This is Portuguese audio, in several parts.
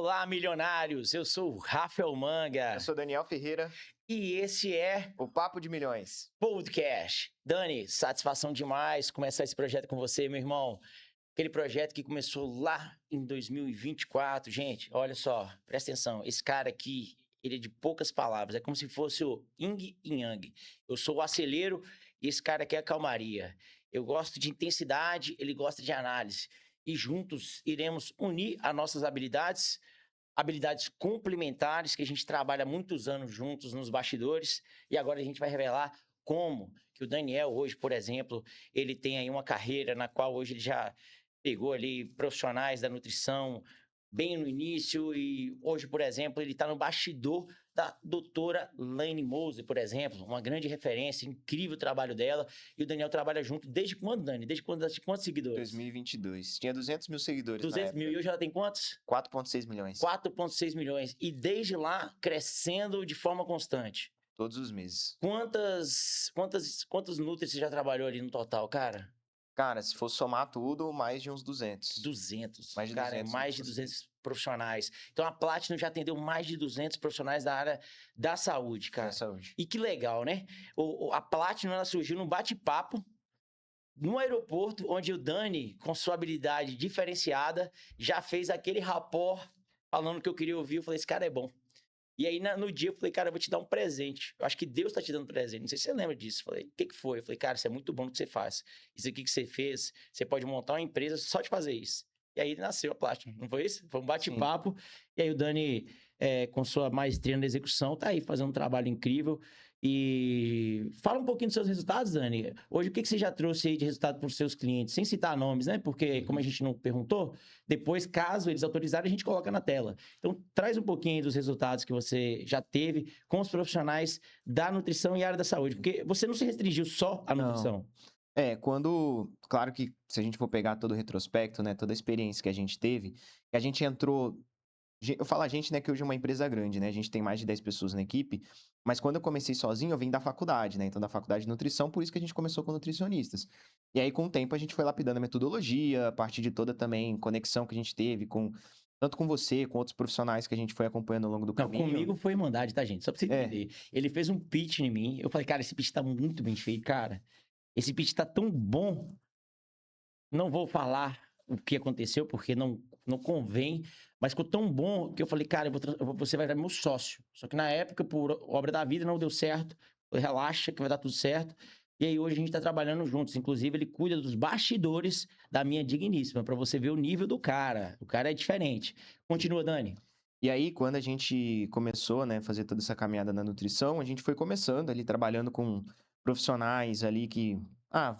Olá, milionários! Eu sou o Rafael Manga. Eu sou Daniel Ferreira. E esse é o Papo de Milhões Podcast. Dani, satisfação demais começar esse projeto com você, meu irmão. Aquele projeto que começou lá em 2024. Gente, olha só, presta atenção. Esse cara aqui, ele é de poucas palavras. É como se fosse o Yin e Yang. Eu sou o acelero e esse cara aqui é a calmaria. Eu gosto de intensidade, ele gosta de análise. E juntos iremos unir as nossas habilidades complementares que a gente trabalha há muitos anos juntos nos bastidores, e agora a gente vai revelar como que o Daniel hoje, por exemplo, ele tem aí uma carreira na qual hoje ele já pegou ali profissionais da nutrição bem no início, e hoje, por exemplo, ele está no bastidor da doutora Laine Moser, por exemplo, uma grande referência, incrível o trabalho dela, e o Daniel trabalha junto desde quando, Dani? Desde quantos seguidores? 2022. Tinha 200 mil seguidores 200 mil, e hoje ela tem quantos? 4,6 milhões. 4,6 milhões. E desde lá, crescendo de forma constante. Todos os meses. Quantos Nutri você já trabalhou ali no total, cara? Cara, se for somar tudo, mais de uns 200. 200. Mais de cara, 200, é mais de 200 profissionais. Então, a Platinum já atendeu mais de 200 profissionais da área da saúde, cara. Da saúde. E que legal, né? A Platinum, ela surgiu num bate-papo no aeroporto, onde o Dani, com sua habilidade diferenciada, já fez aquele rapport falando que eu queria ouvir. Eu falei, esse cara é bom. E aí, no dia, eu falei, cara, eu vou te dar um presente. Eu acho que Deus tá te dando presente. Não sei se você lembra disso. Eu falei, o que foi? Eu falei, cara, isso é muito bom no que você faz. Isso aqui que você fez, você pode montar uma empresa só de fazer isso. E aí nasceu a Platinum, não foi isso? Foi um bate-papo. E aí o Dani, com sua maestria na execução, tá aí fazendo um trabalho incrível. E fala um pouquinho dos seus resultados, Dani. Hoje, o que você já trouxe aí de resultado para os seus clientes? Sem citar nomes, né? Porque, como a gente não perguntou, depois, caso eles autorizarem, a gente coloca na tela. Então, traz um pouquinho aí dos resultados que você já teve com os profissionais da nutrição e área da saúde. Porque você não se restringiu só à nutrição. Claro que se a gente for pegar todo o retrospecto, né? Toda a experiência que a gente teve, que a gente entrou... Eu falo a gente, né, que hoje é uma empresa grande, né? A gente tem mais de 10 pessoas na equipe, mas quando eu comecei sozinho, eu vim da faculdade, né? Então, da faculdade de nutrição, por isso que a gente começou com nutricionistas. E aí, com o tempo, a gente foi lapidando a metodologia, a partir de toda também conexão que a gente teve tanto com você, com outros profissionais que a gente foi acompanhando ao longo do caminho. Comigo foi Irmandade, tá, gente? Só pra você entender. Ele fez um pitch em mim, eu falei, cara, esse pitch tá muito bem feito, cara. Esse pitch tá tão bom. Não vou falar o que aconteceu, porque não convém, mas ficou tão bom que eu falei, cara, você vai virar meu sócio. Só que na época, por obra da vida, não deu certo. Relaxa que vai dar tudo certo. E aí hoje a gente tá trabalhando juntos. Inclusive, ele cuida dos bastidores da minha digníssima, para você ver o nível do cara. O cara é diferente. Continua, Dani. E aí, quando a gente começou, né, fazer toda essa caminhada na nutrição, a gente foi começando ali, trabalhando com profissionais ali que,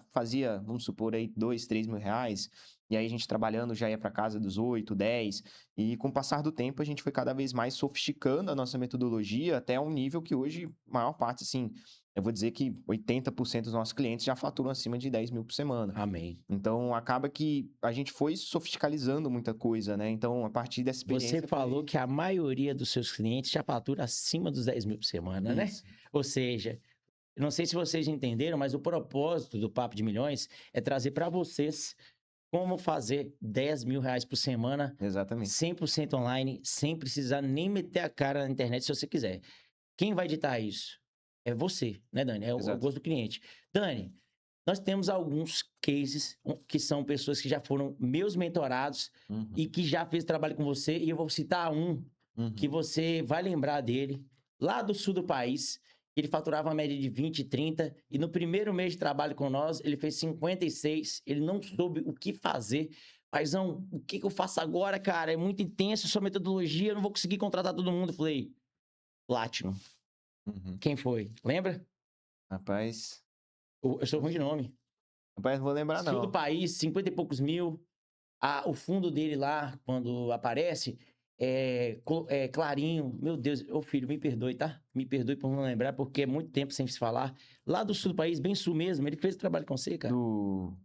fazia, vamos supor aí, 2, 3 mil reais. E aí a gente trabalhando já ia para casa dos 8, 10. E com o passar do tempo, a gente foi cada vez mais sofisticando a nossa metodologia até um nível que hoje, a maior parte, assim, eu vou dizer que 80% dos nossos clientes já faturam acima de 10 mil por semana. Amém. Então, acaba que a gente foi sofisticalizando muita coisa, né? Então, a partir dessa experiência... Você falou que a maioria dos seus clientes já fatura acima dos 10 mil por semana, né? Ou seja, eu não sei se vocês entenderam, mas o propósito do Papo de Milhões é trazer para vocês como fazer 10 mil reais por semana. Exatamente. 100% online, sem precisar nem meter a cara na internet se você quiser. Quem vai editar isso? É você, né, Dani? É o gosto do cliente. Dani, nós temos alguns cases que são pessoas que já foram meus mentorados e que já fez trabalho com você. E eu vou citar um que você vai lembrar dele, lá do sul do país. Ele faturava uma média de 20, 30. E no primeiro mês de trabalho com nós, ele fez 56. Ele não soube o que fazer. Paizão, o que eu faço agora, cara? É muito intenso sua metodologia, eu não vou conseguir contratar todo mundo. Eu falei, Platinum. Quem foi? Lembra? Rapaz... Eu sou ruim de nome. Rapaz, não vou lembrar, não. Sul do país, 50 e poucos mil. O fundo dele lá, quando aparece, é clarinho. Meu Deus, ô filho, me perdoe, tá? Me perdoe por não lembrar, porque é muito tempo sem se falar. Lá do sul do país, bem sul mesmo, ele fez o trabalho com você, cara. Do...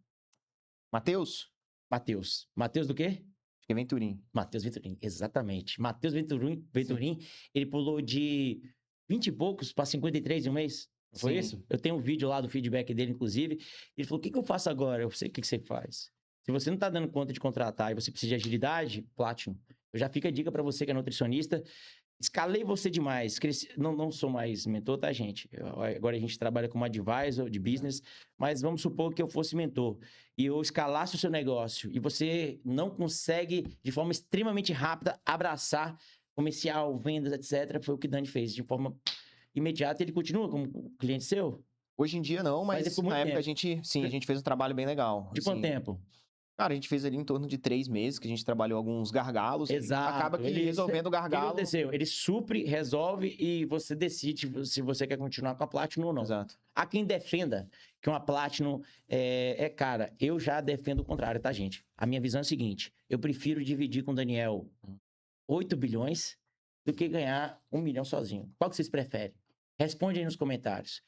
Matheus? Matheus. Matheus do quê? Acho que é Venturim. Matheus Venturim, exatamente. Matheus Venturim, ele pulou de 20 e poucos para 53 em um mês. Não foi isso? Eu tenho um vídeo lá do feedback dele, inclusive. Ele falou, o que eu faço agora? Eu sei o que você faz. Se você não tá dando conta de contratar e você precisa de agilidade, Platinum. Eu já fico a dica para você que é nutricionista. Escalei você demais. Não sou mais mentor, tá, gente? Agora a gente trabalha como advisor de business, mas vamos supor que eu fosse mentor e eu escalasse o seu negócio e você não consegue, de forma extremamente rápida, abraçar comercial, vendas, etc. Foi o que o Dani fez. De forma imediata, ele continua como cliente seu? Hoje em dia não, Mas mas por muito na época tempo. a gente fez um trabalho bem legal. De quanto Assim, tempo? cara, a gente fez ali em torno de 3 meses, que a gente trabalhou alguns gargalos e acaba Exato. que resolvendo o O que gargalo... aconteceu? Ele supre, resolve e você decide se você quer continuar com a Platinum ou não. Exato. Há quem defenda que uma Platinum é cara. Eu já defendo o contrário, tá, gente? A minha visão é a seguinte: eu prefiro dividir com o Daniel 8 bilhões do que ganhar 1 milhão sozinho. Qual que vocês preferem? Responde aí nos comentários.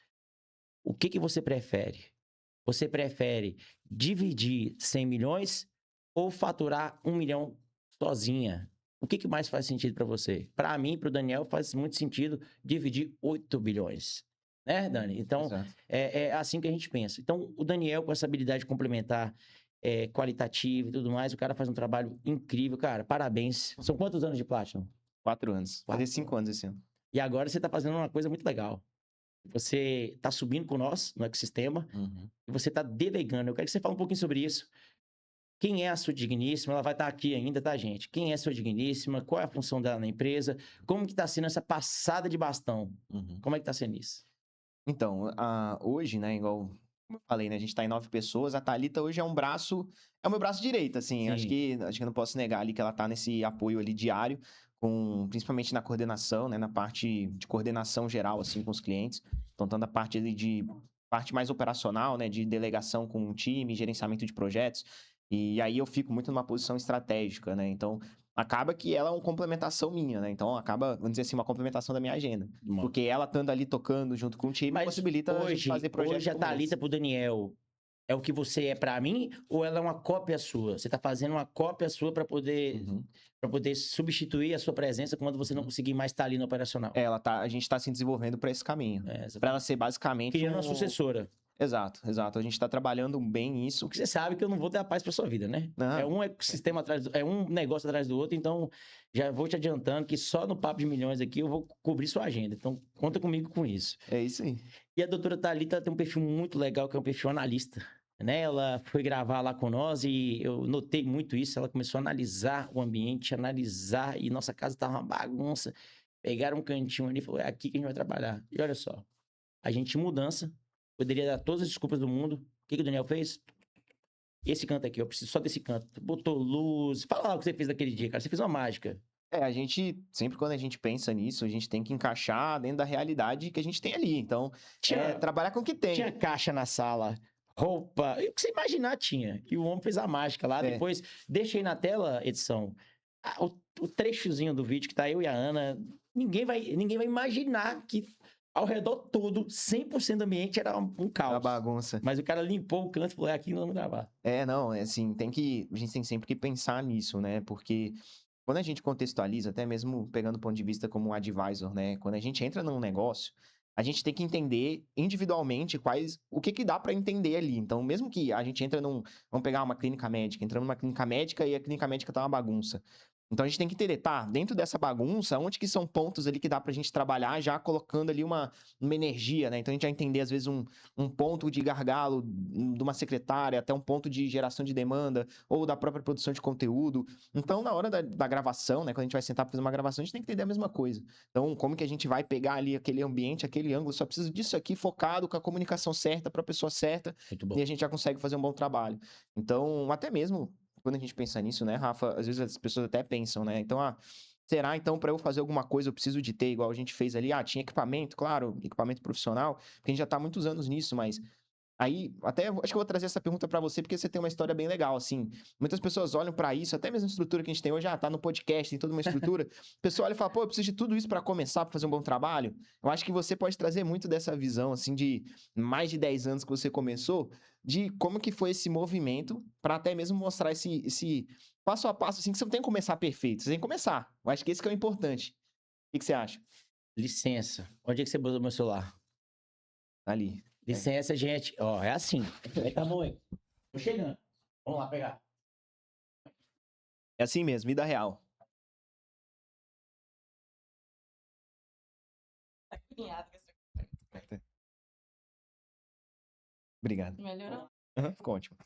O que você prefere? Você prefere dividir 100 milhões ou faturar 1 milhão sozinha? O que mais faz sentido para você? Para mim, para o Daniel, faz muito sentido dividir 8 bilhões. Né, Dani? Então, Exato. é assim que a gente pensa. Então, o Daniel, com essa habilidade complementar, qualitativa e tudo mais, o cara faz um trabalho incrível, cara. Parabéns. São quantos anos de Platinum? 4 anos. Fazer 5 anos esse ano. E agora você está fazendo uma coisa muito legal. Você está subindo com nós no ecossistema e você está delegando. Eu quero que você fale um pouquinho sobre isso. Quem é a sua digníssima? Ela vai estar aqui ainda, tá, gente? Quem é a sua digníssima? Qual é a função dela na empresa? Como que está sendo essa passada de bastão? Como é que está sendo isso? Então, hoje, né, igual eu falei, né, a gente tá em 9 pessoas, a Thalita hoje é um braço, é o meu braço direito, assim, acho Sim. que eu não posso negar ali que ela tá nesse apoio ali diário, principalmente na coordenação, né, na parte de coordenação geral, assim, com os clientes, então tanto a parte ali de parte mais operacional, né, de delegação com o time, gerenciamento de projetos, e aí eu fico muito numa posição estratégica, né, então acaba que ela é uma complementação minha, né, então acaba, vamos dizer assim, uma complementação da minha agenda, porque ela estando ali tocando junto com o time Mas possibilita a gente fazer projetos hoje a como esse. Thalita pro Daniel é o que você é para mim ou ela é uma cópia sua? Você tá fazendo uma cópia sua para poder substituir a sua presença quando você não conseguir mais estar ali no operacional? A gente tá se desenvolvendo para esse caminho, para ela ser basicamente criando uma sucessora. Exato, exato. A gente tá trabalhando bem isso. Porque você sabe que eu não vou dar paz para sua vida, né? É um ecossistema atrás é um negócio atrás do outro, então já vou te adiantando que só no Papo de Milhões aqui eu vou cobrir sua agenda. Então conta comigo com isso. É isso aí. E a doutora Thalita tem um perfil muito legal, que é um perfil analista, né? Ela foi gravar lá com nós e eu notei muito isso. Ela começou a analisar o ambiente, analisar, e nossa casa tava uma bagunça. Pegaram um cantinho ali e falou: é aqui que a gente vai trabalhar. E olha só, a gente mudança, poderia dar todas as desculpas do mundo. O que o Daniel fez? Esse canto aqui, eu preciso só desse canto. Botou luz. Fala lá o que você fez naquele dia, cara. Você fez uma mágica. A gente, sempre quando a gente pensa nisso, a gente tem que encaixar dentro da realidade que a gente tem ali. Então, trabalhar com o que tem. Tinha caixa na sala, roupa, o que você imaginar tinha. E o homem fez a mágica lá. Depois, deixei na tela, edição, o trechozinho do vídeo que tá eu e a Ana. Ninguém vai imaginar que ao redor todo, 100% do ambiente era um caos. Uma bagunça. Mas o cara limpou o canto e falou: é aqui que nós vamos gravar. Não, assim, a gente tem sempre que pensar nisso, né? Porque quando a gente contextualiza, até mesmo pegando o ponto de vista como um advisor, né? Quando a gente entra num negócio, a gente tem que entender individualmente o que dá para entender ali. Então, mesmo que a gente vamos pegar uma clínica médica, entrando numa clínica médica e a clínica médica tá uma bagunça. Então, a gente tem que entender, dentro dessa bagunça, onde que são pontos ali que dá pra gente trabalhar já colocando ali uma energia, né? Então, a gente vai entender, às vezes, um ponto de gargalo de uma secretária, até um ponto de geração de demanda, ou da própria produção de conteúdo. Então, na hora da gravação, né? Quando a gente vai sentar pra fazer uma gravação, a gente tem que entender a mesma coisa. Então, como que a gente vai pegar ali aquele ambiente, aquele ângulo, só precisa disso aqui focado, com a comunicação certa, pra pessoa certa, e a gente já consegue fazer um bom trabalho. Então, até mesmo quando a gente pensa nisso, né, Rafa, às vezes as pessoas até pensam, né, então, será então para eu fazer alguma coisa eu preciso de ter, igual a gente fez ali, tinha equipamento, claro, equipamento profissional, porque a gente já tá há muitos anos nisso, mas aí, até acho que eu vou trazer essa pergunta para você, porque você tem uma história bem legal, assim. Muitas pessoas olham para isso, até mesmo a estrutura que a gente tem hoje, tá no podcast, tem toda uma estrutura. A pessoa olha e fala, pô, eu preciso de tudo isso para começar, para fazer um bom trabalho. Eu acho que você pode trazer muito dessa visão, assim, de mais de 10 anos que você começou, de como que foi esse movimento, para até mesmo mostrar esse passo a passo, assim, que você não tem que começar perfeito, você tem que começar. Eu acho que esse que é o importante. O que você acha? Licença. Onde é que você botou meu celular? Ali. Licença, gente. Ó, é assim. Aí tá bom aí. Tô chegando. Vamos lá pegar. É assim mesmo, vida real. Obrigado. Melhorou? Ficou ótimo.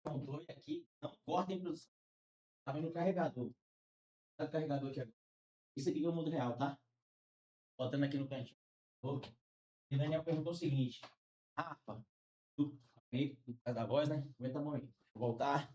Controle aqui, não cortem produção. Tá vendo o carregador? Tá o carregador aqui agora. Isso aqui é o mundo real, tá? Botando aqui no cantinho. E Daniel perguntou o seguinte: Rafa, tu, aí, por causa da voz, né? Aguenta a mão aí. Vou voltar.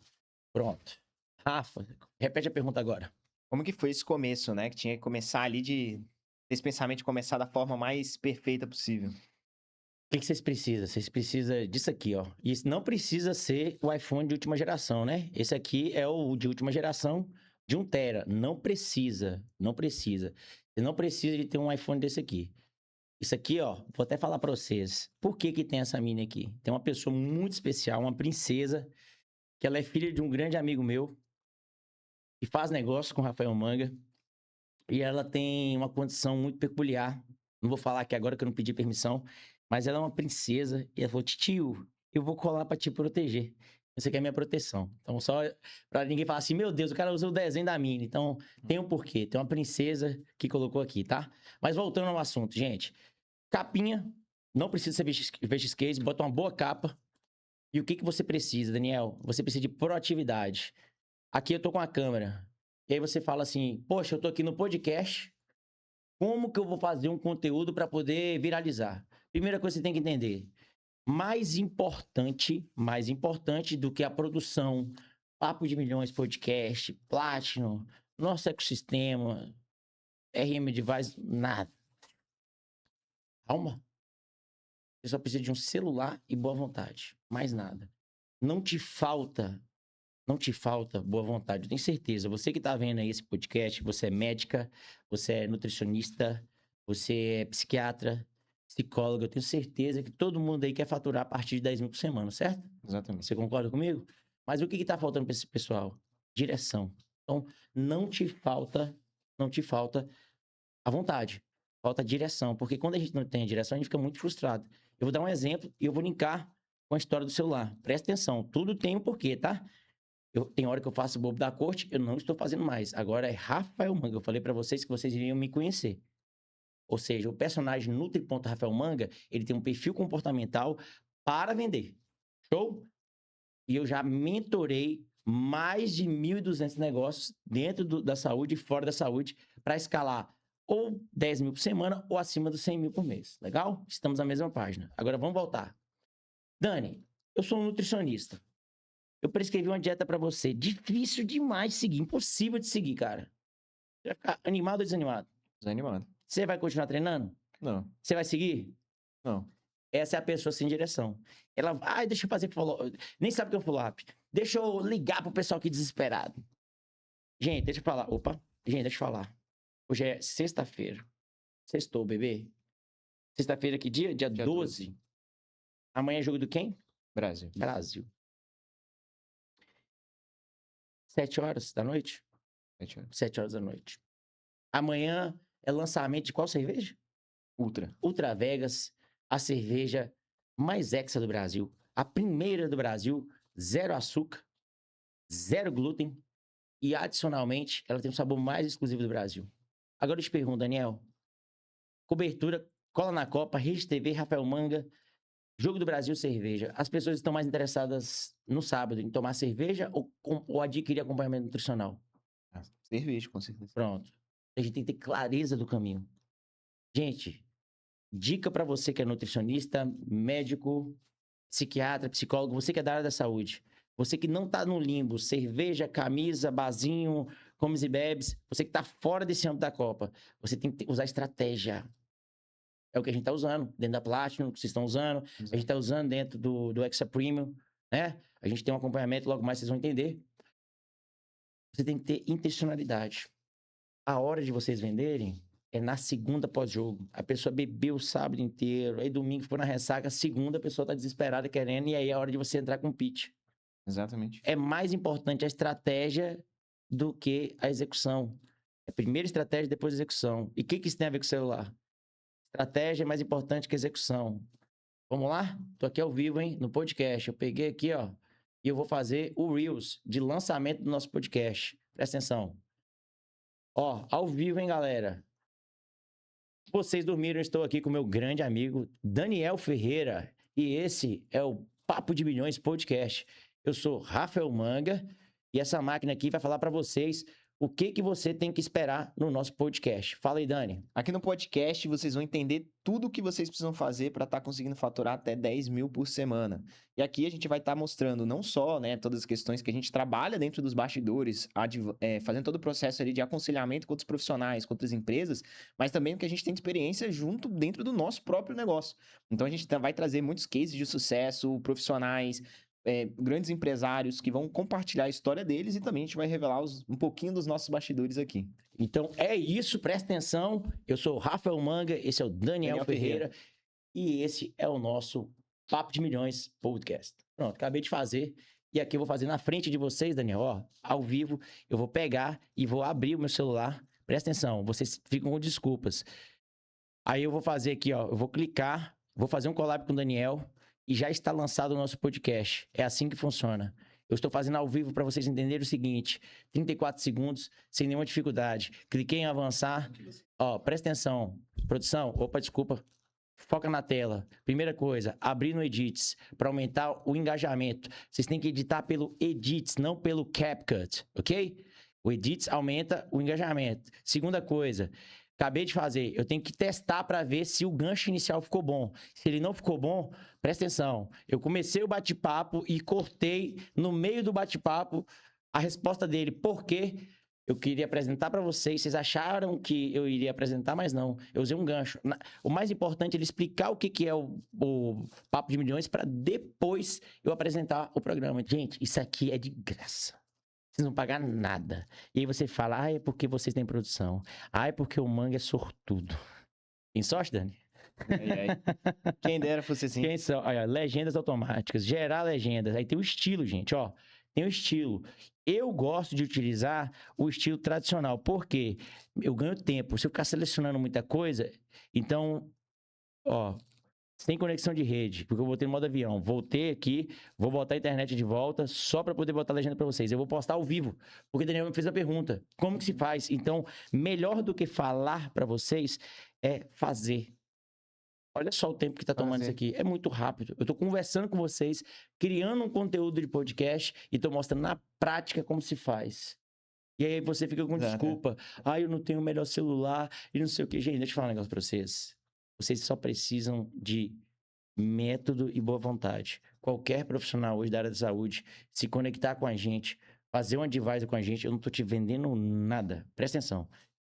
Pronto. Rafa, repete a pergunta agora. Como que foi esse começo, né? Que tinha que começar ali esse pensamento de começar da forma mais perfeita possível. O que vocês precisam? Vocês precisam disso aqui, ó. E isso não precisa ser o iPhone de última geração, né? Esse aqui é o de última geração de 1 tera. Não precisa. Não precisa. Você não precisa de ter um iPhone desse aqui. Isso aqui, ó, vou até falar pra vocês. Por que que tem essa mini aqui? Tem uma pessoa muito especial, uma princesa, que ela é filha de um grande amigo meu, que faz negócio com o Rafael Manga. E ela tem uma condição muito peculiar. Não vou falar aqui agora que eu não pedi permissão, mas ela é uma princesa. E ela falou: tio, eu vou colar pra te proteger. Você quer minha proteção. Então, só pra ninguém falar assim: meu Deus, o cara usa o desenho da Mini. Então, tem um porquê. Tem uma princesa que colocou aqui, tá? Mas voltando ao assunto, gente. Capinha, não precisa ser VX Case, bota uma boa capa. E o que que você precisa, Daniel? Você precisa de proatividade. Aqui eu tô com a câmera. E aí você fala assim: poxa, eu tô aqui no podcast. Como que eu vou fazer um conteúdo para poder viralizar? Primeira coisa que você tem que entender: mais importante do que a produção, Papo de Milhões podcast, Platinum, nosso ecossistema, RM Device, nada. Calma. Você só precisa de um celular e boa vontade. Mais nada. Não te falta boa vontade. Eu tenho certeza. Você que tá vendo aí esse podcast, você é médica, você é nutricionista, você é psiquiatra, psicóloga. Eu tenho certeza que todo mundo aí quer faturar a partir de 10 mil por semana, certo? Exatamente. Você concorda comigo? Mas o que tá faltando para esse pessoal? Direção. Então, não te falta a vontade. Falta direção. Porque quando a gente não tem a direção, a gente fica muito frustrado. Eu vou dar um exemplo e eu vou linkar com a história do celular. Presta atenção. Tudo tem um porquê, tá? Tem hora que eu faço bobo da corte, eu não estou fazendo mais. Agora é Rafael Manga. Eu falei pra vocês que vocês iriam me conhecer. Ou seja, o personagem Nutri.Rafael Manga, ele tem um perfil comportamental para vender. Show? E eu já mentorei mais de 1.200 negócios dentro da saúde e fora da saúde para escalar ou 10 mil por semana ou acima dos 100 mil por mês. Legal? Estamos na mesma página. Agora vamos voltar. Dani, eu sou um nutricionista. Eu prescrevi uma dieta pra você. Difícil demais de seguir. Impossível de seguir, cara. Você vai ficar animado ou desanimado? Desanimado. Você vai continuar treinando? Não. Você vai seguir? Não. Essa é a pessoa sem direção. Ela, deixa eu fazer follow-up. Nem sabe o que é um follow-up. Deixa eu ligar pro pessoal aqui desesperado. Gente, deixa eu falar. Opa. Gente, deixa eu falar. Hoje é sexta-feira. Sextou, bebê? Sexta-feira que dia? Dia 12. Amanhã é jogo do quem? Brasil. 7 horas da noite? 7 horas. 7 horas da noite. Amanhã é lançamento de qual cerveja? Ultra Vegas, a cerveja mais hexa do Brasil. A primeira do Brasil, 0 açúcar, 0 glúten e, adicionalmente, ela tem o sabor mais exclusivo do Brasil. Agora eu te pergunto, Daniel, cobertura, Cola na Copa, Rede TV, Rafael Manga, Jogo do Brasil, cerveja. As pessoas estão mais interessadas no sábado em tomar cerveja ou adquirir acompanhamento nutricional? Cerveja, com certeza. Pronto. A gente tem que ter clareza do caminho. Gente, dica para você que é nutricionista, médico, psiquiatra, psicólogo, você que é da área da saúde. Você que não tá no limbo, cerveja, camisa, barzinho, comes e bebes. Você que tá fora desse âmbito da Copa. Você tem que usar estratégia. É o que a gente tá usando dentro da Platinum, que vocês estão usando. Exato. A gente tá usando dentro do Extra Premium, né? A gente tem um acompanhamento, logo mais vocês vão entender. Você tem que ter intencionalidade. A hora de vocês venderem é na segunda pós-jogo. A pessoa bebeu o sábado inteiro, aí domingo ficou na ressaca, segunda a pessoa tá desesperada querendo, e aí é a hora de você entrar com pitch. Exatamente. É mais importante a estratégia do que a execução. É primeiro estratégia, depois execução. E o que isso tem a ver com o celular? Estratégia é mais importante que execução. Vamos lá? Tô aqui ao vivo, hein? No podcast. Eu peguei aqui, ó. E eu vou fazer o Reels de lançamento do nosso podcast. Presta atenção. Ó, ao vivo, hein, galera? Vocês dormiram, eu estou aqui com meu grande amigo Daniel Ferreira. E esse é o Papo de Milhões Podcast. Eu sou Rafael Manga e essa máquina aqui vai falar para vocês o que você tem que esperar no nosso podcast. Fala aí, Dani. Aqui no podcast vocês vão entender tudo o que vocês precisam fazer para estar conseguindo faturar até 10 mil por semana. E aqui a gente vai estar mostrando não só, né, todas as questões que a gente trabalha dentro dos bastidores, fazendo todo o processo ali de aconselhamento com outros profissionais, com outras empresas, mas também o que a gente tem de experiência junto dentro do nosso próprio negócio. Então a gente vai trazer muitos cases de sucesso, profissionais, grandes empresários que vão compartilhar a história deles e também a gente vai revelar um pouquinho dos nossos bastidores aqui. Então é isso, presta atenção. Eu sou o Rafael Manga, esse é o Daniel Ferreira e esse é o nosso Papo de Milhões Podcast. Pronto, acabei de fazer e aqui eu vou fazer na frente de vocês, Daniel, ó, ao vivo. Eu vou pegar e vou abrir o meu celular. Presta atenção, vocês ficam com desculpas. Aí eu vou fazer aqui, ó, eu vou clicar, vou fazer um collab com o Daniel e já está lançado o nosso podcast. É assim que funciona. Eu estou fazendo ao vivo para vocês entenderem o seguinte: 34 segundos, sem nenhuma dificuldade. Cliquei em avançar. Ó, presta atenção. Produção, opa, desculpa. Foca na tela. Primeira coisa, abrir no Edits para aumentar o engajamento. Vocês têm que editar pelo Edits, não pelo CapCut, ok? O Edits aumenta o engajamento. Segunda coisa, acabei de fazer, eu tenho que testar para ver se o gancho inicial ficou bom. Se ele não ficou bom, presta atenção. Eu comecei o bate-papo e cortei no meio do bate-papo a resposta dele. Por quê? Eu queria apresentar para vocês. Vocês acharam que eu iria apresentar, mas não. Eu usei um gancho. O mais importante é ele explicar o que é o Papo de Milhões para depois eu apresentar o programa. Gente, isso aqui é de graça. Vocês não pagam nada. E aí você fala, ah, é porque vocês têm produção. Ah, é porque o Manga é sortudo. Tem sorte, Dani? Quem dera fosse assim. Quem são? Olha, legendas automáticas, gerar legendas. Aí tem o estilo, gente, ó. Tem o estilo. Eu gosto de utilizar o estilo tradicional. Por quê? Eu ganho tempo. Se eu ficar selecionando muita coisa, então, ó, sem conexão de rede, porque eu botei no modo avião. Voltei aqui, vou botar a internet de volta só para poder botar a legenda para vocês. Eu vou postar ao vivo, porque o Daniel me fez a pergunta. Como que se faz? Então, melhor do que falar para vocês é fazer. Olha só o tempo que tá tomando isso aqui. É muito rápido. Eu tô conversando com vocês, criando um conteúdo de podcast e tô mostrando na prática como se faz. E aí você fica com desculpa. Ah, eu não tenho o melhor celular e não sei o que. Gente, deixa eu falar um negócio pra vocês. Vocês só precisam de método e boa vontade. Qualquer profissional hoje da área da saúde se conectar com a gente, fazer um advisor com a gente, eu não tô te vendendo nada. Presta atenção.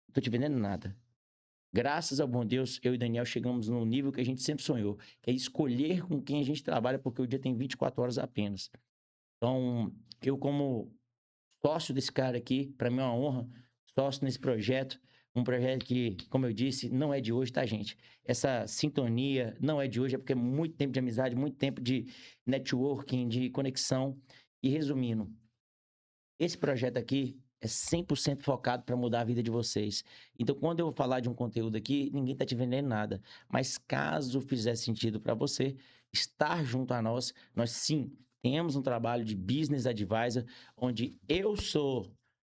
Não tô te vendendo nada. Graças ao bom Deus, eu e Daniel chegamos num nível que a gente sempre sonhou, que é escolher com quem a gente trabalha, porque o dia tem 24 horas apenas. Então, eu como sócio desse cara aqui, para mim é uma honra, sócio nesse projeto, um projeto que, como eu disse, não é de hoje, tá, gente? Essa sintonia não é de hoje, é porque é muito tempo de amizade, muito tempo de networking, de conexão. E resumindo, esse projeto aqui é 100% focado para mudar a vida de vocês. Então, quando eu vou falar de um conteúdo aqui, ninguém está te vendendo nada. Mas caso fizer sentido para você estar junto a nós, nós sim temos um trabalho de business advisor, onde eu sou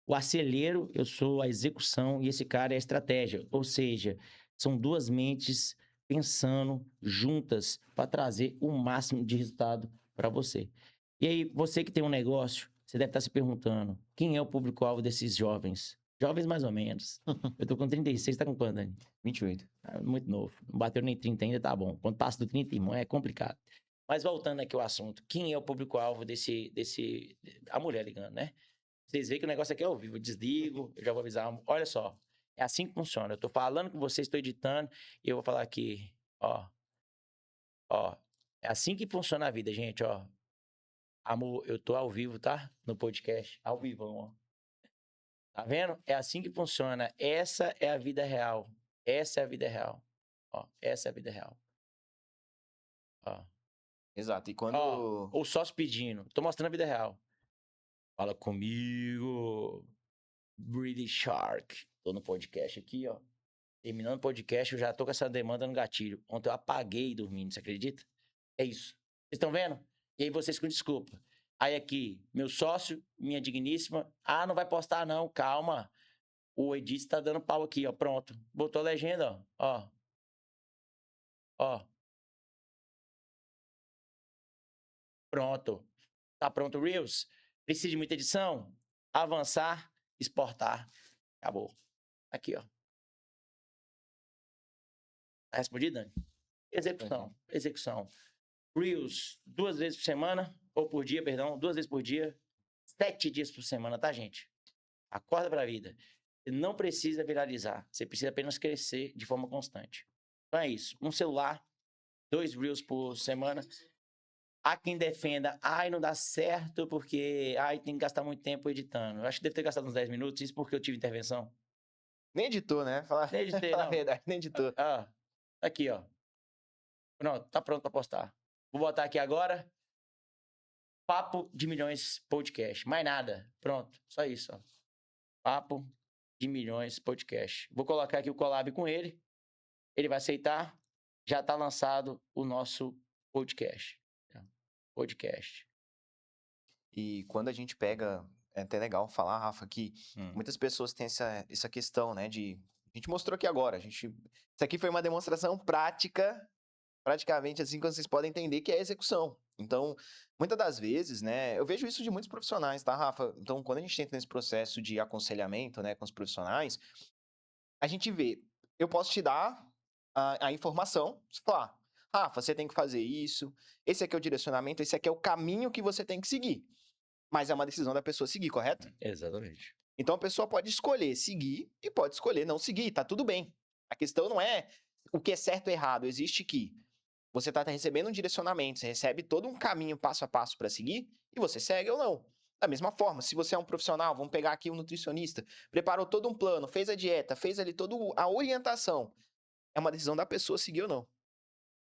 o acelero, eu sou a execução e esse cara é a estratégia. Ou seja, são duas mentes pensando juntas para trazer o máximo de resultado para você. E aí, você que tem um negócio, você deve estar se perguntando, quem é o público-alvo desses jovens? Jovens mais ou menos. Eu tô com 36, tá com quanto, Dani? 28. Muito novo. Não bateu nem 30 ainda, tá bom. Quando passa do 30, irmão, é complicado. Mas voltando aqui ao assunto, quem é o público-alvo desse... A mulher ligando, né? Vocês veem que o negócio aqui é ao vivo. Eu desligo, eu já vou avisar. Olha só, é assim que funciona. Eu tô falando com vocês, estou editando, e eu vou falar aqui, ó. Ó, é assim que funciona a vida, gente, ó. Amor, eu tô ao vivo, tá? No podcast, ao vivo, ó. Tá vendo? É assim que funciona. Essa é a vida real. Essa é a vida real. Ó, essa é a vida real. Ó. Exato. E quando... Ó, o sócio pedindo. Tô mostrando a vida real. Fala comigo. Breedy Shark. Tô no podcast aqui, ó. Terminando o podcast, eu já tô com essa demanda no gatilho. Ontem eu apaguei dormindo, você acredita? É isso. Vocês estão vendo? E aí vocês com desculpa. Aí aqui, meu sócio, minha digníssima. Ah, não vai postar não, calma. O Edith tá dando pau aqui, ó, pronto. Botou a legenda, ó. Ó, pronto. Tá pronto o Reels? Precisa de muita edição? Avançar, exportar. Acabou. Aqui, ó. Tá respondido, Dani? Execução. Execução. Reels, 2 vezes por semana, ou por dia, perdão, 2 vezes por dia, 7 dias por semana, tá, gente? Acorda pra vida. Você não precisa viralizar, você precisa apenas crescer de forma constante. Então é isso. Um celular, 2 Reels por semana. Há quem defenda, ai, não dá certo porque, ai, tem que gastar muito tempo editando. Eu acho que deve ter gastado uns 10 minutos, isso porque eu tive intervenção. Nem editou, né? Nem editei, Fala a não. verdade, nem editou. Ah, aqui, ó. Pronto, tá pronto pra postar. Vou botar aqui agora. Papo de Milhões Podcast. Mais nada. Pronto, só isso, ó. Papo de Milhões Podcast. Vou colocar aqui o collab com ele. Ele vai aceitar. Já tá lançado o nosso podcast. Podcast. E quando a gente pega, é até legal falar, Rafa, que muitas pessoas têm essa questão, né, a gente mostrou aqui agora, isso aqui foi uma demonstração prática, praticamente assim, que vocês podem entender que é execução. Então, muitas das vezes, né, eu vejo isso de muitos profissionais, tá, Rafa? Então, quando a gente entra nesse processo de aconselhamento, né, com os profissionais, a gente vê, eu posso te dar a informação, você falar, Rafa, você tem que fazer isso, esse aqui é o direcionamento, esse aqui é o caminho que você tem que seguir. Mas é uma decisão da pessoa seguir, correto? Exatamente. Então a pessoa pode escolher seguir e pode escolher não seguir, tá tudo bem. A questão não é o que é certo ou errado, existe que você está recebendo um direcionamento, você recebe todo um caminho passo a passo para seguir e você segue ou não. Da mesma forma, se você é um profissional, vamos pegar aqui um nutricionista, preparou todo um plano, fez a dieta, fez ali toda a orientação, é uma decisão da pessoa seguir ou não.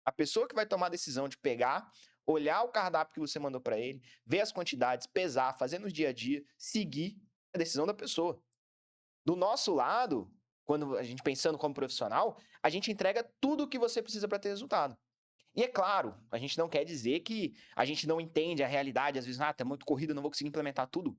A pessoa que vai tomar a decisão de pegar, olhar o cardápio que você mandou para ele, ver as quantidades, pesar, fazer no dia a dia, seguir, é a decisão da pessoa. Do nosso lado, quando a gente pensando como profissional, a gente entrega tudo o que você precisa para ter resultado. E é claro, a gente não quer dizer que a gente não entende a realidade, às vezes, tá muito corrido, não vou conseguir implementar tudo.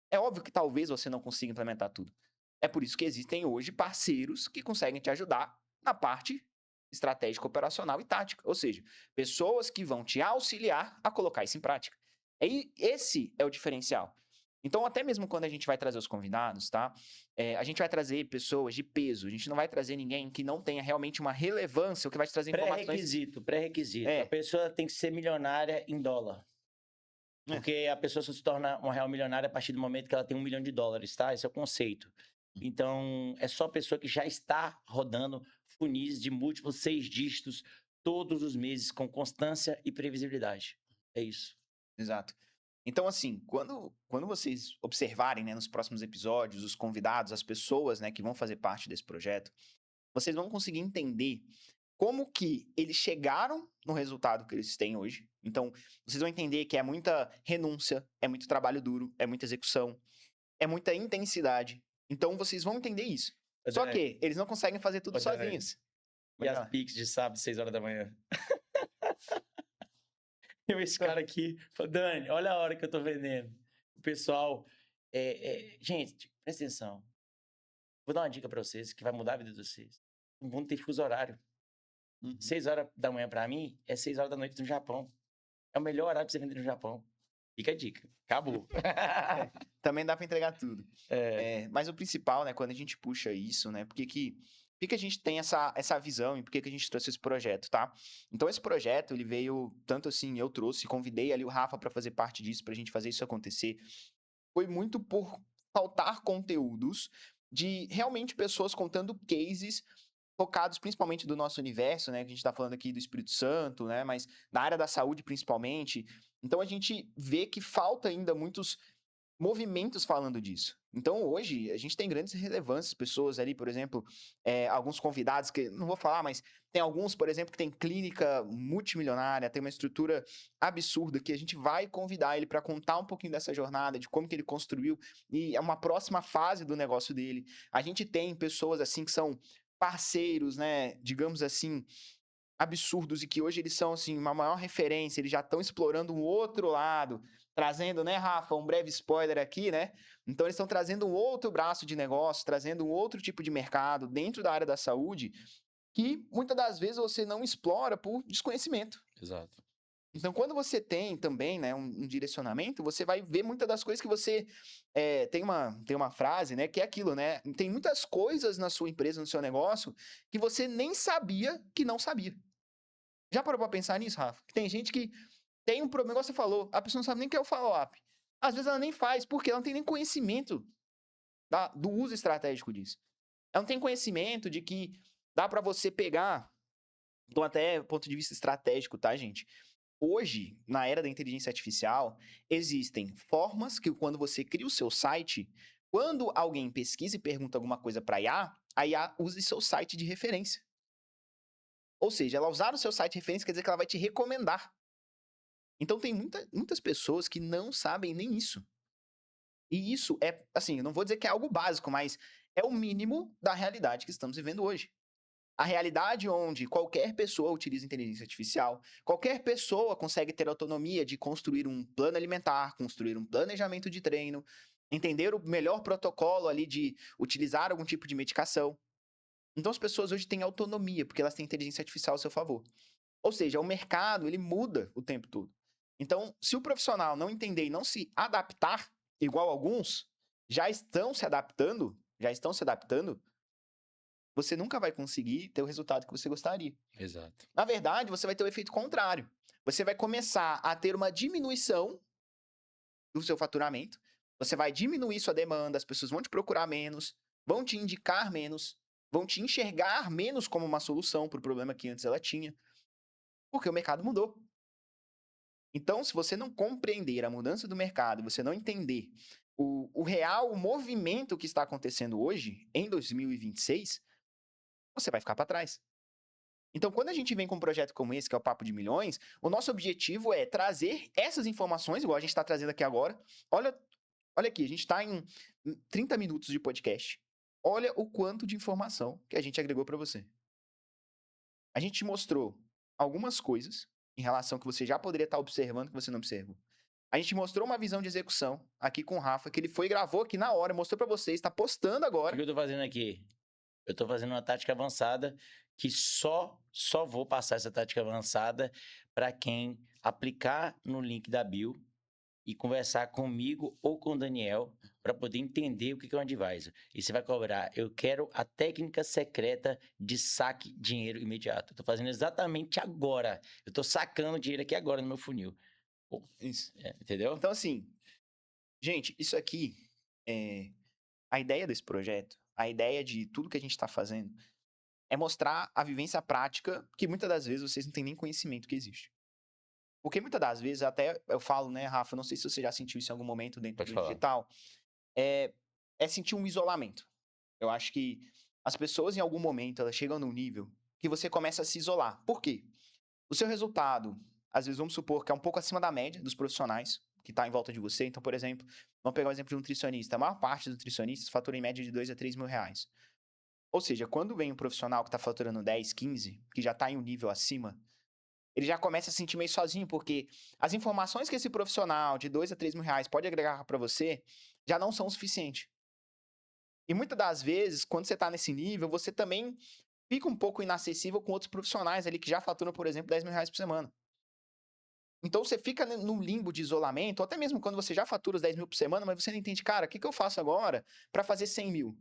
É óbvio que talvez você não consiga implementar tudo. É por isso que existem hoje parceiros que conseguem te ajudar na parte estratégica, operacional e tática. Ou seja, pessoas que vão te auxiliar a colocar isso em prática. E esse é o diferencial. Então, até mesmo quando a gente vai trazer os convidados, tá? A gente vai trazer pessoas de peso. A gente não vai trazer ninguém que não tenha realmente uma relevância, ou que vai te trazer informações... Pré-requisito. A pessoa tem que ser milionária em dólar. Porque a pessoa só se torna uma real milionária a partir do momento que ela tem $1 milhão, tá? Esse é o conceito. Então, é só a pessoa que já está rodando funis de múltiplos 6 dígitos todos os meses, com constância e previsibilidade. É isso. Exato. Então, assim, quando vocês observarem, né, nos próximos episódios, os convidados, as pessoas, né, que vão fazer parte desse projeto, vocês vão conseguir entender como que eles chegaram no resultado que eles têm hoje. Então, vocês vão entender que é muita renúncia, é muito trabalho duro, é muita execução, é muita intensidade. Então, vocês vão entender isso. Só que eles não conseguem fazer tudo sozinhos. E as pics de sábado, 6 horas da manhã. Eu, esse cara aqui, falou, Dani, olha a hora que eu tô vendendo. O pessoal, gente, presta atenção. Vou dar uma dica pra vocês que vai mudar a vida de vocês. O mundo tem fuso horário. 6 horas da manhã pra mim é 6 horas da noite no Japão. É o melhor horário pra você vender no Japão. Fica a dica. Acabou. Também dá pra entregar tudo. Mas o principal, né, quando a gente puxa isso, né, por que a gente tem essa visão e por que a gente trouxe esse projeto, tá? Então, esse projeto, ele veio, tanto assim, eu trouxe, convidei ali o Rafa para fazer parte disso, pra gente fazer isso acontecer. Foi muito por faltar conteúdos de realmente pessoas contando cases focados principalmente do nosso universo, né? Que a gente tá falando aqui do Espírito Santo, né? Mas na área da saúde, principalmente. Então, a gente vê que falta ainda muitos movimentos falando disso. Então, hoje, a gente tem grandes relevâncias, pessoas ali, por exemplo, alguns convidados que, não vou falar, mas tem alguns, por exemplo, que tem clínica multimilionária, tem uma estrutura absurda, que a gente vai convidar ele para contar um pouquinho dessa jornada, de como que ele construiu, e é uma próxima fase do negócio dele. A gente tem pessoas, assim, que são parceiros, né, digamos assim, absurdos, e que hoje eles são, assim, uma maior referência, eles já estão explorando um outro lado. trazendo, né, Rafa, um breve spoiler aqui, né? Então, eles estão trazendo um outro braço de negócio, trazendo um outro tipo de mercado dentro da área da saúde, que muitas das vezes você não explora por desconhecimento. Exato. Então, quando você tem também, né, um direcionamento, você vai ver muitas das coisas que você... tem uma frase, né, que é aquilo, né? Tem muitas coisas na sua empresa, no seu negócio, que você nem sabia que não sabia. Já parou pra pensar nisso, Rafa? Que tem gente que tem um problema, igual você falou, a pessoa não sabe nem o que é o follow-up. Às vezes ela nem faz, porque ela não tem nem conhecimento do uso estratégico disso. Ela não tem conhecimento de que dá pra você pegar... Então, até ponto de vista estratégico, tá, gente? Hoje, na era da inteligência artificial, existem formas que quando você cria o seu site, quando alguém pesquisa e pergunta alguma coisa para a IA use seu site de referência. Ou seja, ela usar o seu site de referência quer dizer que ela vai te recomendar. Então, tem muitas pessoas que não sabem nem isso. E isso é, assim, eu não vou dizer que é algo básico, mas é o mínimo da realidade que estamos vivendo hoje. A realidade onde qualquer pessoa utiliza inteligência artificial, qualquer pessoa consegue ter autonomia de construir um plano alimentar, construir um planejamento de treino, entender o melhor protocolo ali de utilizar algum tipo de medicação. Então as pessoas hoje têm autonomia, porque elas têm inteligência artificial ao seu favor. Ou seja, o mercado, ele muda o tempo todo. Então, se o profissional não entender e não se adaptar, igual alguns já estão se adaptando, você nunca vai conseguir ter o resultado que você gostaria. Exato. Na verdade, você vai ter o efeito contrário. Você vai começar a ter uma diminuição do seu faturamento, você vai diminuir sua demanda, as pessoas vão te procurar menos, vão te indicar menos, vão te enxergar menos como uma solução para o problema que antes ela tinha, porque o mercado mudou. Então, se você não compreender a mudança do mercado, você não entender o real movimento que está acontecendo hoje, em 2026, você vai ficar para trás. Então, quando a gente vem com um projeto como esse, que é o Papo de Milhões, o nosso objetivo é trazer essas informações, igual a gente está trazendo aqui agora. Olha aqui, a gente está em 30 minutos de podcast. Olha o quanto de informação que a gente agregou para você. A gente mostrou algumas coisas em relação que você já poderia estar observando que você não observou. A gente mostrou uma visão de execução aqui com o Rafa, que ele foi e gravou aqui na hora, mostrou para vocês, está postando O agora. que eu tô fazendo aqui? Eu tô fazendo uma tática avançada que só vou passar essa tática avançada para quem aplicar no link da bio e conversar comigo ou com o Daniel para poder entender o que é um advisor. E você vai cobrar, eu quero a técnica secreta de saque dinheiro imediato. Eu tô fazendo exatamente agora. Eu tô sacando dinheiro aqui agora no meu funil. Isso. Entendeu? Então, assim, gente, isso aqui é a ideia desse projeto, a ideia de tudo que a gente está fazendo, é mostrar a vivência prática que muitas das vezes vocês não têm nem conhecimento que existe. Porque muitas das vezes, até eu falo, né, Rafa, não sei se você já sentiu isso em algum momento dentro Pode do falar. digital, é sentir um isolamento. Eu acho que as pessoas em algum momento, elas chegam num nível que você começa a se isolar. Por quê? O seu resultado, às vezes vamos supor que é um pouco acima da média dos profissionais que está em volta de você. Então, por exemplo, vamos pegar o exemplo de um nutricionista. A maior parte dos nutricionistas fatura em média de 2 a 3 mil reais. Ou seja, quando vem um profissional que está faturando 10, 15, que já está em um nível acima, ele já começa a se sentir meio sozinho, porque as informações que esse profissional de 2 a 3 mil reais pode agregar para você já não são o suficiente. E muitas das vezes, quando você está nesse nível, você também fica um pouco inacessível com outros profissionais ali que já faturam, por exemplo, 10 mil reais por semana. Então você fica num limbo de isolamento, ou até mesmo quando você já fatura os 10 mil por semana, mas você não entende, cara, o que eu faço agora para fazer 100 mil?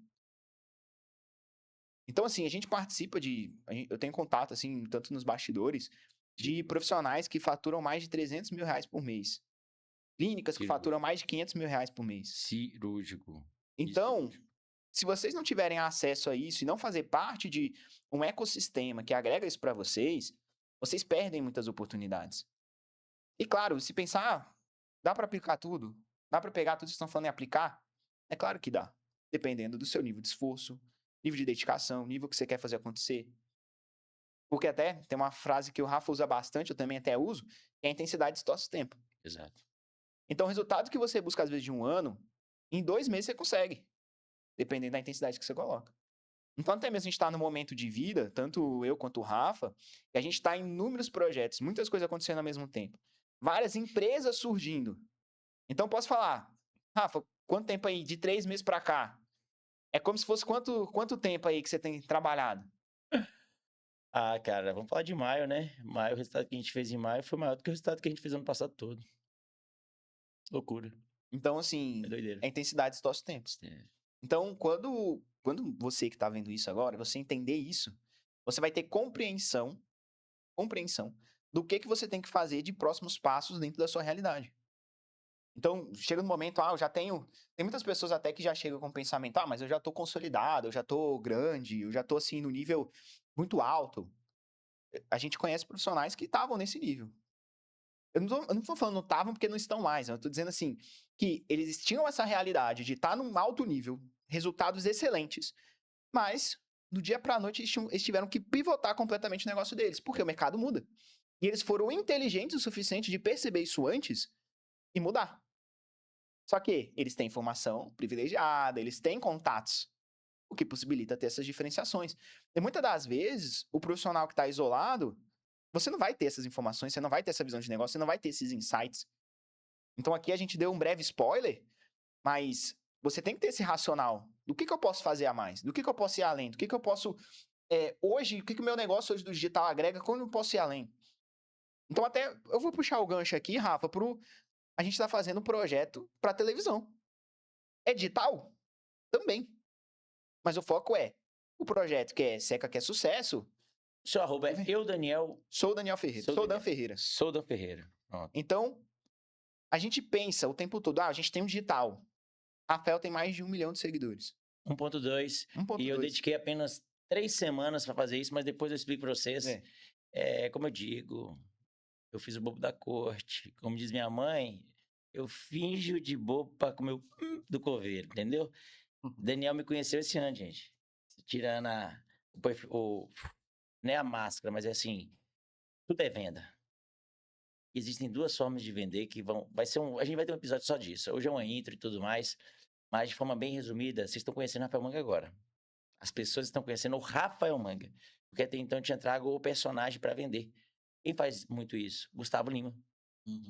Então, assim, a gente participa eu tenho contato, assim, tanto nos bastidores, de profissionais que faturam mais de 300 mil reais por mês. Clínicas que faturam mais de 500 mil reais por mês. Cirúrgico. Então, se vocês não tiverem acesso a isso e não fazer parte de um ecossistema que agrega isso para vocês, vocês perdem muitas oportunidades. E claro, se pensar, dá para aplicar tudo? Dá para pegar tudo que vocês estão falando e aplicar? É claro que dá, dependendo do seu nível de esforço, nível de dedicação, nível que você quer fazer acontecer. Porque até tem uma frase que o Rafa usa bastante, eu também até uso, que é a intensidade distorce o tempo. Exato. Então, o resultado que você busca, às vezes, de um ano, em 2 meses você consegue, dependendo da intensidade que você coloca. Então, até mesmo a gente está num momento de vida, tanto eu quanto o Rafa, que a gente está em inúmeros projetos, muitas coisas acontecendo ao mesmo tempo. Várias empresas surgindo. Então, posso falar, Rafa, quanto tempo aí de 3 meses para cá? É como se fosse quanto tempo aí que você tem trabalhado? Ah, cara, vamos falar de maio, né? Maio, o resultado que a gente fez em maio foi maior do que o resultado que a gente fez ano passado todo. Loucura. Então, É assim, doideira. é intensidade dos tempos. É. Então, quando você que está vendo isso agora, você entender isso, você vai ter compreensão do que você tem que fazer de próximos passos dentro da sua realidade. Então, chega no momento, eu já tenho. Tem muitas pessoas até que já chegam com o pensamento, mas eu já estou consolidado, eu já estou grande, eu já estou assim no nível muito alto. A gente conhece profissionais que estavam nesse nível. Eu não tô falando não estavam porque não estão mais, eu tô dizendo assim, que eles tinham essa realidade de estar num alto nível, resultados excelentes, mas do dia para a noite eles tiveram que pivotar completamente o negócio deles, porque o mercado muda. E eles foram inteligentes o suficiente de perceber isso antes e mudar. Só que eles têm informação privilegiada, eles têm contatos, o que possibilita ter essas diferenciações. E muitas das vezes, o profissional que está isolado, você não vai ter essas informações, você não vai ter essa visão de negócio, você não vai ter esses insights. Então aqui a gente deu um breve spoiler, mas você tem que ter esse racional. Do que eu posso fazer a mais? Do que eu posso ir além? Do que eu posso. Hoje, o que o meu negócio hoje do digital agrega? Como eu posso ir além? Então, até eu vou puxar o gancho aqui, Rafa, pro. A gente está fazendo um projeto para televisão. É digital? Também. Mas o foco é o projeto que é Seca que é sucesso. Seu arroba é eu, Daniel. Sou o Daniel Ferreira. Sou o Dan Ferreira. Sou Dan Ferreira. Pronto. Então, a gente pensa o tempo todo, a gente tem um digital. A Fel tem mais de 1 milhão de seguidores. 1.2. 1.2. E eu dediquei apenas 3 semanas para fazer isso, mas depois eu explico para vocês. Como eu digo, eu fiz o bobo da corte. Como diz minha mãe, eu finjo de bobo para comer o do coveiro, entendeu? Daniel me conheceu esse ano, gente. Tirando não é a máscara, mas é assim, tudo é venda. Existem duas formas de vender que a gente vai ter um episódio só disso. Hoje é uma intro e tudo mais, mas de forma bem resumida, vocês estão conhecendo o Rafael Manga agora. As pessoas estão conhecendo o Rafael Manga, porque até então eu tinha trago o personagem para vender. Quem faz muito isso? Gustavo Lima.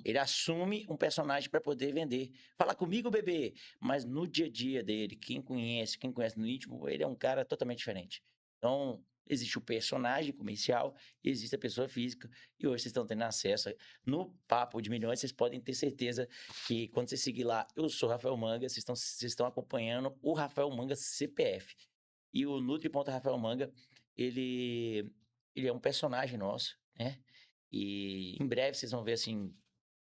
Ele assume um personagem para poder vender. Fala comigo, bebê. Mas no dia a dia dele, quem conhece no íntimo, ele é um cara totalmente diferente. Então, existe o personagem comercial e existe a pessoa física. E hoje vocês estão tendo acesso. No Papo de Milhões, vocês podem ter certeza que quando você seguir lá, eu sou Rafael Manga, vocês estão acompanhando o Rafael Manga CPF. E o Nutri.Rafael Manga, ele é um personagem nosso, né? E em breve vocês vão ver assim.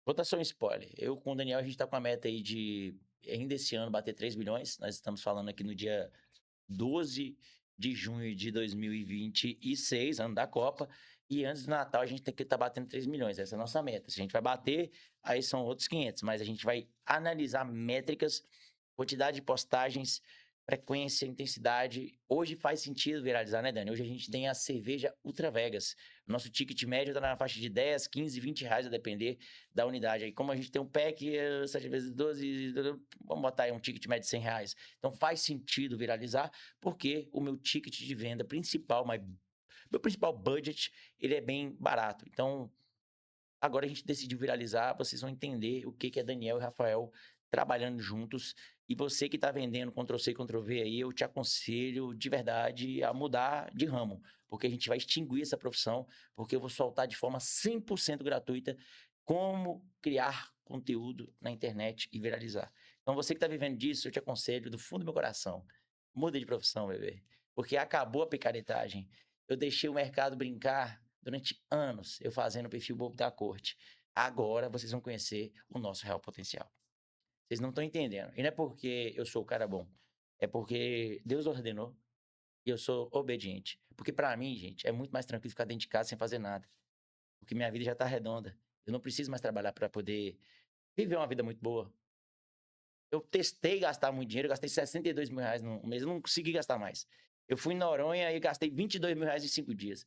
Vou dar só um spoiler. Eu com o Daniel, a gente tá com a meta aí de, ainda esse ano, bater 3 bilhões. Nós estamos falando aqui no dia 12 de junho de 2026, ano da Copa. E antes do Natal, a gente tem que estar batendo 3 milhões. Essa é a nossa meta. Se a gente vai bater, aí são outros 500. Mas a gente vai analisar métricas, quantidade de postagens, frequência, intensidade. Hoje faz sentido viralizar, né, Dani? Hoje a gente tem a cerveja Ultra Vegas. Nosso ticket médio está na faixa de 10, 15, 20 reais, a depender da unidade. Aí, como a gente tem um pack, 7 vezes 12, vamos botar aí um ticket médio de 100 reais. Então, faz sentido viralizar, porque o meu ticket de venda principal, meu principal budget, ele é bem barato. Então, agora a gente decidiu viralizar, vocês vão entender o que é Daniel e Rafael trabalhando juntos. E você que está vendendo Ctrl+C, Ctrl+V aí, eu te aconselho de verdade a mudar de ramo, porque a gente vai extinguir essa profissão, porque eu vou soltar de forma 100% gratuita como criar conteúdo na internet e viralizar. Então você que está vivendo disso, eu te aconselho do fundo do meu coração, muda de profissão, bebê, porque acabou a picaretagem. Eu deixei o mercado brincar durante anos, eu fazendo o perfil bobo da corte. Agora vocês vão conhecer o nosso real potencial. Vocês não estão entendendo. E não é porque eu sou o cara bom. É porque Deus ordenou e eu sou obediente. Porque para mim, gente, é muito mais tranquilo ficar dentro de casa sem fazer nada. Porque minha vida já tá redonda. Eu não preciso mais trabalhar para poder viver uma vida muito boa. Eu testei gastar muito dinheiro, eu gastei 62 mil reais no mês, eu não consegui gastar mais. Eu fui em Noronha e gastei 22 mil reais em 5 dias.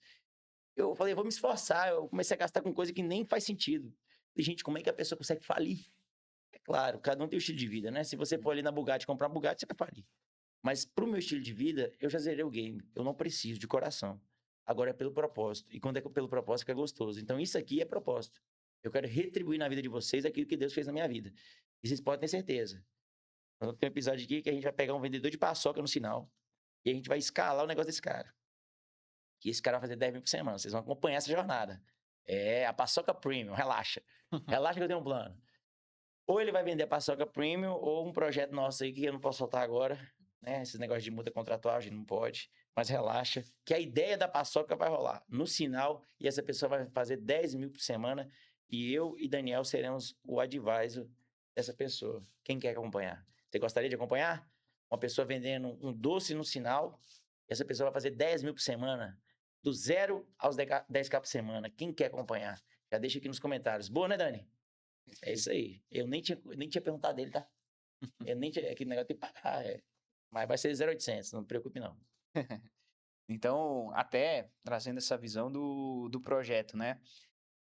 Eu falei, vou me esforçar. Eu comecei a gastar com coisa que nem faz sentido. E, gente, como é que a pessoa consegue falir? É claro, cada um tem o estilo de vida, né? Se você for ali na Bugatti comprar uma Bugatti, você vai falir. Mas pro meu estilo de vida, eu já zerei o game. Eu não preciso de coração. Agora é pelo propósito. E quando é pelo propósito que é gostoso. Então isso aqui é propósito. Eu quero retribuir na vida de vocês aquilo que Deus fez na minha vida. E vocês podem ter certeza. Então, tem um episódio aqui que a gente vai pegar um vendedor de paçoca no sinal e a gente vai escalar o negócio desse cara. Que esse cara vai fazer 10 mil por semana. Vocês vão acompanhar essa jornada. É a paçoca premium, relaxa. Relaxa que eu tenho um plano. Ou ele vai vender a paçoca premium, ou um projeto nosso aí que eu não posso soltar agora, né? Esses negócios de multa contratual, a gente não pode. Mas relaxa, que a ideia da paçoca vai rolar no sinal e essa pessoa vai fazer 10 mil por semana e eu e Daniel seremos o advisor dessa pessoa. Quem quer acompanhar? Você gostaria de acompanhar? Uma pessoa vendendo um doce no sinal, e essa pessoa vai fazer 10 mil por semana, do 0 aos 10K por semana. Quem quer acompanhar? Já deixa aqui nos comentários. Boa, né, Dani? É isso aí. Eu nem tinha perguntado dele, tá? Eu nem tinha. Aquele negócio tem que pagar. Mas vai ser 0,800, não se preocupe, não. Então, até trazendo essa visão do projeto, né?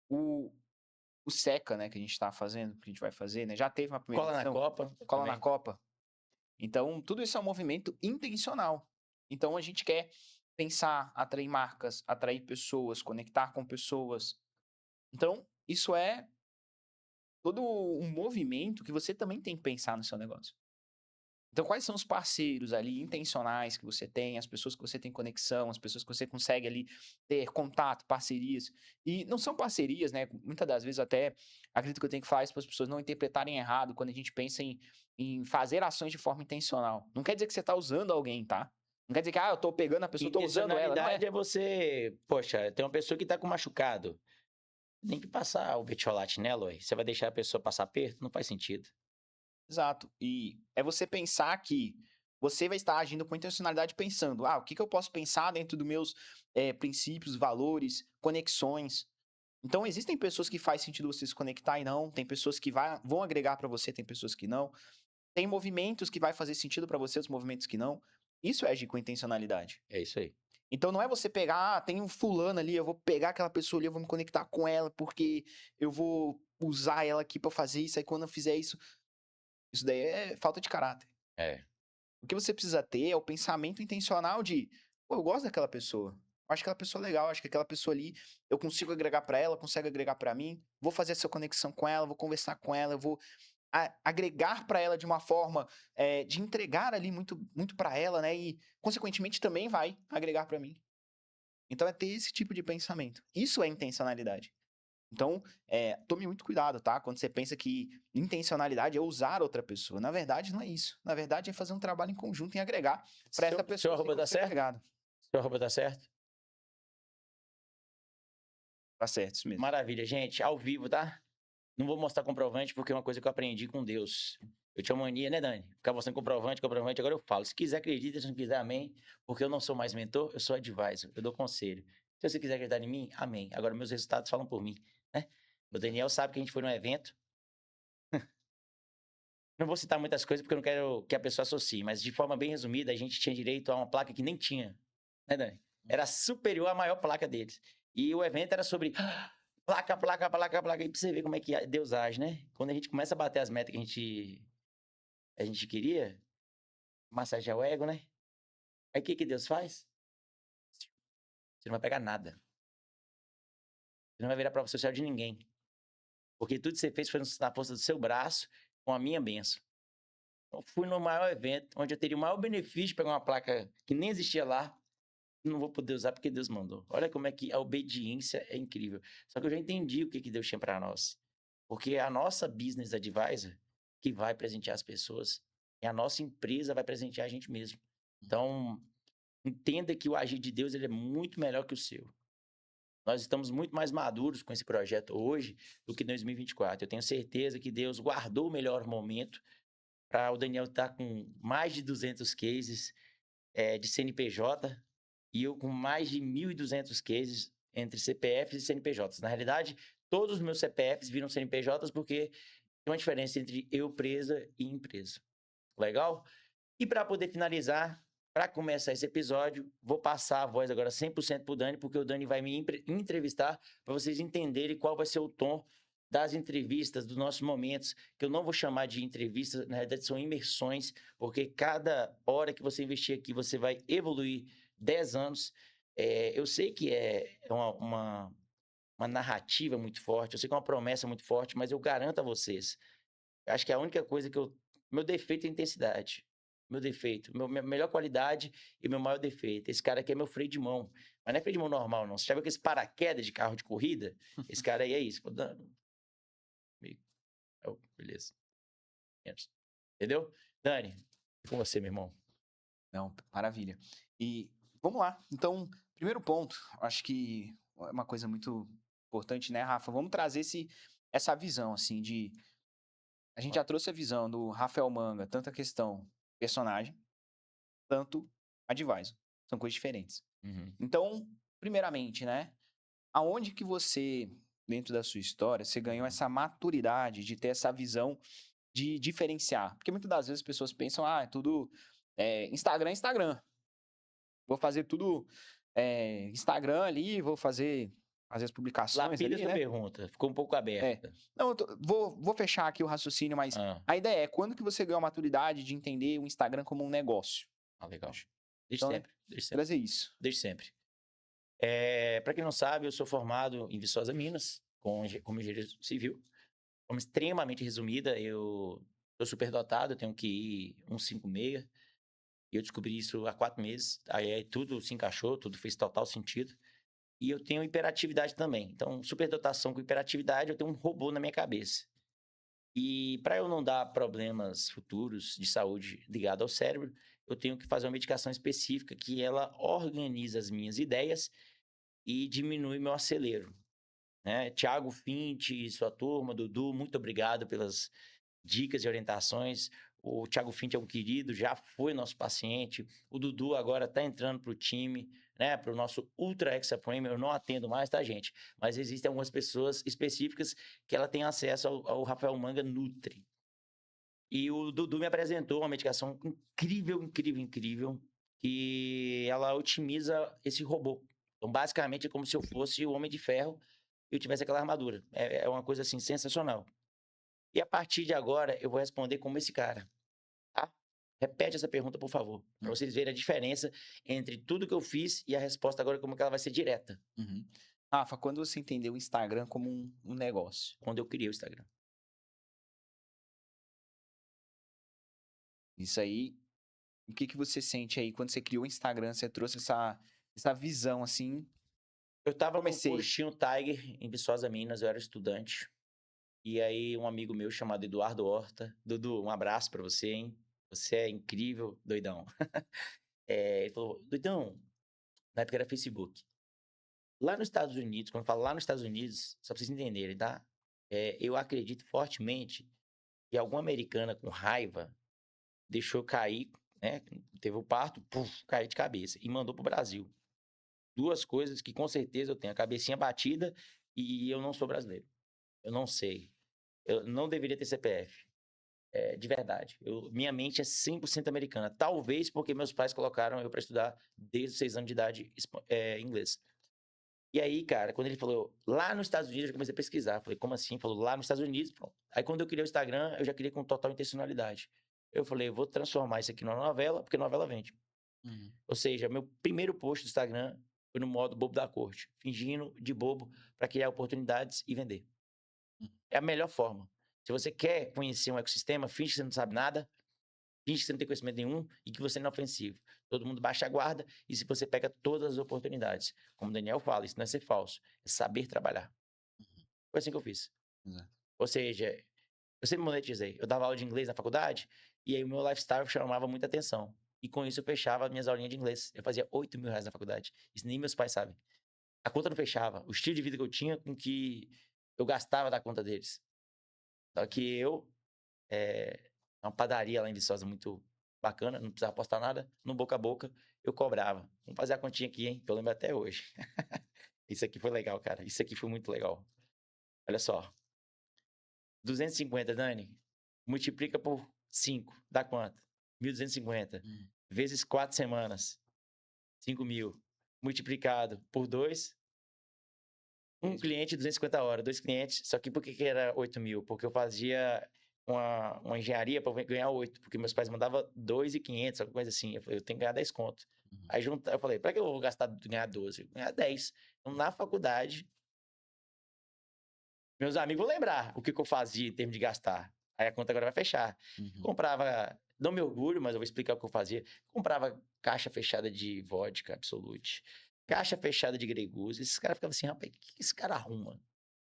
O, o SECA, né, que a gente está fazendo, que a gente vai fazer, né? Já teve uma primeira Cola na edição, Copa. Cola na também. Copa. Então, tudo isso é um movimento intencional. Então, a gente quer pensar, atrair marcas, atrair pessoas, conectar com pessoas. Então, isso é todo um movimento que você também tem que pensar no seu negócio. Então, quais são os parceiros ali intencionais que você tem, as pessoas que você tem conexão, as pessoas que você consegue ali ter contato, parcerias. E não são parcerias, né? Muitas das vezes até acredito que eu tenho que falar isso para as pessoas não interpretarem errado quando a gente pensa em fazer ações de forma intencional. Não quer dizer que você está usando alguém, tá? Não quer dizer que, eu tô pegando a pessoa, tô usando ela. Não Intencionalidade é você... Poxa, tem uma pessoa que tá com machucado. Tem que passar o betiolate nela, ué. Você vai deixar a pessoa passar aperto? Não faz sentido. Exato. E é você pensar que você vai estar agindo com intencionalidade pensando, o que eu posso pensar dentro dos meus princípios, valores, conexões. Então, existem pessoas que faz sentido você se conectar e não, tem pessoas que vão agregar para você, tem pessoas que não. Tem movimentos que vai fazer sentido para você, os movimentos que não. Isso é agir com intencionalidade. É isso aí. Então, não é você pegar, tem um fulano ali, eu vou pegar aquela pessoa ali, eu vou me conectar com ela, porque eu vou usar ela aqui para fazer isso, aí quando eu fizer isso, isso daí é falta de caráter. É. O que você precisa ter é o pensamento intencional de, eu gosto daquela pessoa. Eu acho aquela pessoa legal, acho que aquela pessoa ali, eu consigo agregar para ela, consegue agregar para mim. Vou fazer essa conexão com ela, vou conversar com ela, eu vou agregar para ela de uma forma de entregar ali muito, muito para ela, né? E, consequentemente, também vai agregar para mim. Então, é ter esse tipo de pensamento. Isso é intencionalidade. Então, tome muito cuidado, tá? Quando você pensa que intencionalidade é usar outra pessoa. Na verdade, não é isso. Na verdade, é fazer um trabalho em conjunto em agregar para essa pessoa. Seu arroba tá certo? Agregado. Seu arroba tá certo? Tá certo, isso mesmo. Maravilha, gente. Ao vivo, tá? Não vou mostrar comprovante porque é uma coisa que eu aprendi com Deus. Eu tinha mania, né, Dani? Ficar mostrando comprovante. Agora eu falo. Se quiser, acredita. Se não quiser, amém. Porque eu não sou mais mentor, eu sou advisor. Eu dou conselho. Se você quiser acreditar em mim, amém. Agora, meus resultados falam por mim, né? O Daniel sabe que a gente foi num evento. Não vou citar muitas coisas porque eu não quero que a pessoa associe, mas de forma bem resumida, a gente tinha direito a uma placa que nem tinha, né, Dani? Era superior à maior placa deles. E o evento era sobre placa, placa, placa, placa. E pra você ver como é que Deus age, né? Quando a gente começa a bater as metas que a gente queria, massagear o ego, né? Aí o que Deus faz? Você não vai pegar nada. Você não vai virar prova social de ninguém. Porque tudo que você fez foi na força do seu braço, com a minha bênção. Eu fui no maior evento, onde eu teria o maior benefício de pegar uma placa que nem existia lá. Não vou poder usar porque Deus mandou. Olha como é que a obediência é incrível. Só que eu já entendi o que Deus tinha para nós. Porque é a nossa business advisor que vai presentear as pessoas. E a nossa empresa vai presentear a gente mesmo. Então, entenda que o agir de Deus ele é muito melhor que o seu. Nós estamos muito mais maduros com esse projeto hoje do que em 2024. Eu tenho certeza que Deus guardou o melhor momento para o Daniel estar com mais de 200 cases de CNPJ e eu com mais de 1.200 cases entre CPFs e CNPJs. Na realidade, todos os meus CPFs viram CNPJs porque tem uma diferença entre eu, presa e empresa. Legal? E para poder finalizar, para começar esse episódio, vou passar a voz agora 100% para o Dani, porque o Dani vai me entrevistar para vocês entenderem qual vai ser o tom das entrevistas, dos nossos momentos, que eu não vou chamar de entrevistas, na verdade são imersões, porque cada hora que você investir aqui, você vai evoluir 10 anos. Eu sei que é uma narrativa muito forte, eu sei que é uma promessa muito forte, mas eu garanto a vocês, Eu acho que a única coisa que eu... Meu defeito é intensidade. Meu defeito. Minha melhor qualidade e meu maior defeito. Esse cara aqui é meu freio de mão. Mas não é freio de mão normal, não. Você já viu aquele paraquedas de carro de corrida? Esse cara aí é isso. Pô, Dani, beleza. Entendeu? Dani, com você, meu irmão. Não, maravilha. E vamos lá. Então, primeiro ponto, acho que é uma coisa muito importante, né, Rafa? Vamos trazer essa visão, assim, de... A gente já trouxe a visão do Rafael Manga, tanto a questão personagem, tanto advisor. São coisas diferentes. Uhum. Então, primeiramente, né? Aonde que você, dentro da sua história, você ganhou essa maturidade de ter essa visão de diferenciar? Porque muitas das vezes as pessoas pensam, ah, é tudo Instagram, Instagram. Vou fazer tudo Instagram ali, vou fazer as publicações Lapida ali, essa né? pergunta. Ficou um pouco aberta. Não, vou fechar aqui o raciocínio, mas a ideia é, quando que você ganhou a maturidade de entender o Instagram como um negócio? Legal. Desde Então, sempre. Desde sempre. Trazer isso. Desde sempre. Para quem não sabe, eu sou formado em Viçosa, Minas, como engenheiro civil. De forma extremamente resumida, eu sou superdotado, eu tenho QI 156. E eu descobri isso há 4 meses. Aí tudo se encaixou, tudo fez total sentido. E eu tenho hiperatividade também. Então, superdotação com hiperatividade, eu tenho um robô na minha cabeça. E para eu não dar problemas futuros de saúde ligado ao cérebro, eu tenho que fazer uma medicação específica que ela organiza as minhas ideias e diminui meu acelero. Né? Tiago Fint, sua turma, Dudu, muito obrigado pelas dicas e orientações. O Tiago Fint é um querido, já foi nosso paciente. O Dudu agora está entrando para o time, né? Para o nosso Ultra Extra Premium. Eu não atendo mais, tá, gente? Mas existem algumas pessoas específicas que ela tem acesso ao Rafael Manga Nutri. E o Dudu me apresentou uma medicação incrível, incrível, incrível, que ela otimiza esse robô. Então, basicamente, é como se eu fosse o Homem de Ferro e eu tivesse aquela armadura. É uma coisa, assim, sensacional. E a partir de agora, eu vou responder como esse cara. Tá? Repete essa pergunta, por favor, para vocês verem a diferença entre tudo que eu fiz e a resposta agora, como que ela vai ser direta. Rafa, quando você entendeu o Instagram como um negócio? Quando eu criei o Instagram. Isso aí, o que você sente aí quando você criou o Instagram? Você trouxe essa visão, assim? Eu tava no postinho Tiger, em Viçosa, Minas, eu era estudante. E aí, um amigo meu chamado Eduardo Horta. Dudu, um abraço pra você, hein? Você é incrível, doidão. Ele falou, doidão, na época era Facebook. Lá nos Estados Unidos, quando eu falo lá nos Estados Unidos, só pra vocês entenderem, tá? Eu acredito fortemente que alguma americana com raiva deixou cair, né? Teve o parto, puf, caiu de cabeça e mandou pro Brasil. 2 coisas que com certeza eu tenho: a cabecinha batida e eu não sou brasileiro. Eu não sei. Eu não deveria ter CPF. De verdade. Minha mente é 100% americana. Talvez porque meus pais colocaram eu para estudar desde os 6 anos de idade inglês. E aí, cara, quando ele falou lá nos Estados Unidos, eu comecei a pesquisar. Falei, como assim? Falou lá nos Estados Unidos. Pronto. Aí, quando eu criei o Instagram, eu já criei com total intencionalidade. Eu falei, eu vou transformar isso aqui numa novela, porque novela vende. Ou seja, meu primeiro post do Instagram foi no modo bobo da corte, fingindo de bobo para criar oportunidades e vender. É a melhor forma. Se você quer conhecer um ecossistema, finge que você não sabe nada, finge que você não tem conhecimento nenhum e que você não é ofensivo. Todo mundo baixa a guarda e se você pega todas as oportunidades. Como o Daniel fala, isso não é ser falso, é saber trabalhar. Foi assim que eu fiz. Exato. Ou seja, eu sempre monetizei. Eu dava aula de inglês na faculdade e aí o meu lifestyle chamava muita atenção. E com isso eu fechava minhas aulinhas de inglês. Eu fazia R$8.000 na faculdade. Isso nem meus pais sabem. A conta não fechava. O estilo de vida que eu tinha com que eu gastava da conta deles. Só que uma padaria lá em Viçosa muito bacana, não precisava postar nada, no boca a boca eu cobrava. Vamos fazer a continha aqui, hein? Que eu lembro até hoje. Isso aqui foi legal, cara. Isso aqui foi muito legal. Olha só. 250, Dani, multiplica por 5, dá quanto? 1.250. Vezes 4 semanas, 5.000. Multiplicado por 2, um cliente, 250 horas. 2 clientes, só que por que era 8.000? Porque eu fazia uma engenharia para ganhar 8, porque meus pais mandavam 2.500, alguma coisa assim. Eu falei, eu tenho que ganhar 10 conto. Aí eu falei, para que eu vou ganhar 12? Ganhar 10. Então, na faculdade, meus amigos vão lembrar o que eu fazia em termos de gastar. Aí a conta agora vai fechar. Uhum. Comprava, não me orgulho, mas eu vou explicar o que eu fazia. Comprava caixa fechada de vodka Absolute, caixa fechada de Grey Goose. Esses caras ficavam assim, rapaz, o que esse cara arruma?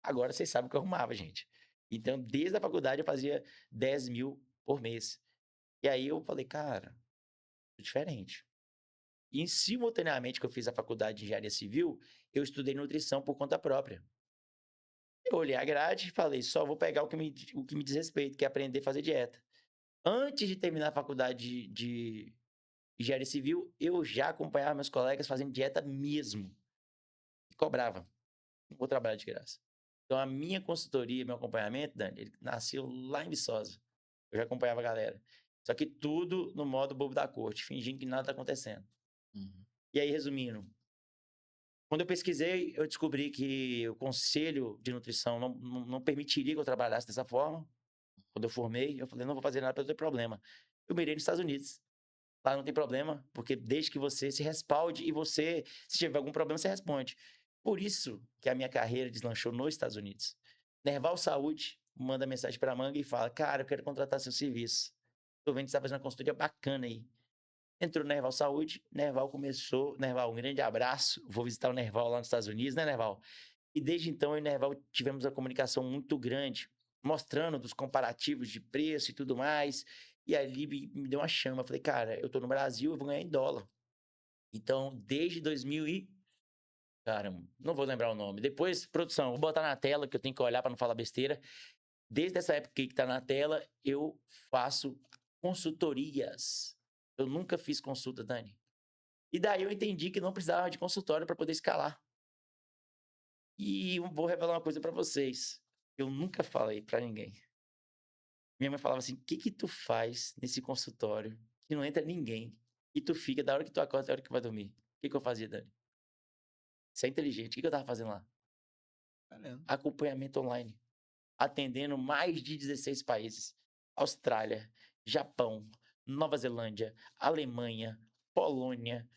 Agora vocês sabem o que eu arrumava, gente. Então, desde a faculdade, eu fazia 10 mil por mês. E aí eu falei, cara, tô diferente. E simultaneamente que eu fiz a faculdade de engenharia civil, eu estudei nutrição por conta própria. Eu olhei a grade e falei, só vou pegar o que me diz respeito, que é aprender a fazer dieta. Antes de terminar a faculdade de engenharia civil, eu já acompanhava meus colegas fazendo dieta mesmo. E cobrava. Não vou trabalhar de graça. Então, a minha consultoria, meu acompanhamento, Dani, ele nasceu lá em Viçosa. Eu já acompanhava a galera. Só que tudo no modo bobo da corte, fingindo que nada tá acontecendo. Uhum. E aí, resumindo, quando eu pesquisei, eu descobri que o conselho de nutrição não permitiria que eu trabalhasse dessa forma. Quando eu formei, eu falei, não vou fazer nada para não ter problema. Eu mirei nos Estados Unidos. Lá não tem problema, porque desde que você se respalde e você, se tiver algum problema, você responde. Por isso que a minha carreira deslanchou nos Estados Unidos. Nerval Saúde manda mensagem para a Manga e fala, cara, eu quero contratar seu serviço. Tô vendo que você está fazendo uma consultoria bacana aí. Entrou no Nerval Saúde, Nerval começou. Nerval, um grande abraço. Vou visitar o Nerval lá nos Estados Unidos, né, Nerval? E desde então, eu e o Nerval tivemos uma comunicação muito grande, mostrando dos comparativos de preço e tudo mais. E ali me deu uma chama. Eu falei, cara, eu tô no Brasil, eu vou ganhar em dólar. Então, desde 2000 e... Caramba, não vou lembrar o nome. Depois, produção, vou botar na tela, que eu tenho que olhar para não falar besteira. Desde essa época que tá na tela, eu faço consultorias. Eu nunca fiz consulta, Dani. E daí eu entendi que não precisava de consultório para poder escalar. E eu vou revelar uma coisa para vocês. Eu nunca falei para ninguém. Minha mãe falava assim: o que que tu faz nesse consultório que não entra ninguém? E tu fica da hora que tu acorda até a hora que vai dormir. O que que eu fazia, Dani? Você é inteligente. O que que eu tava fazendo lá? Caramba. Acompanhamento online. Atendendo mais de 16 países. Austrália, Japão, Nova Zelândia, Alemanha, Polônia,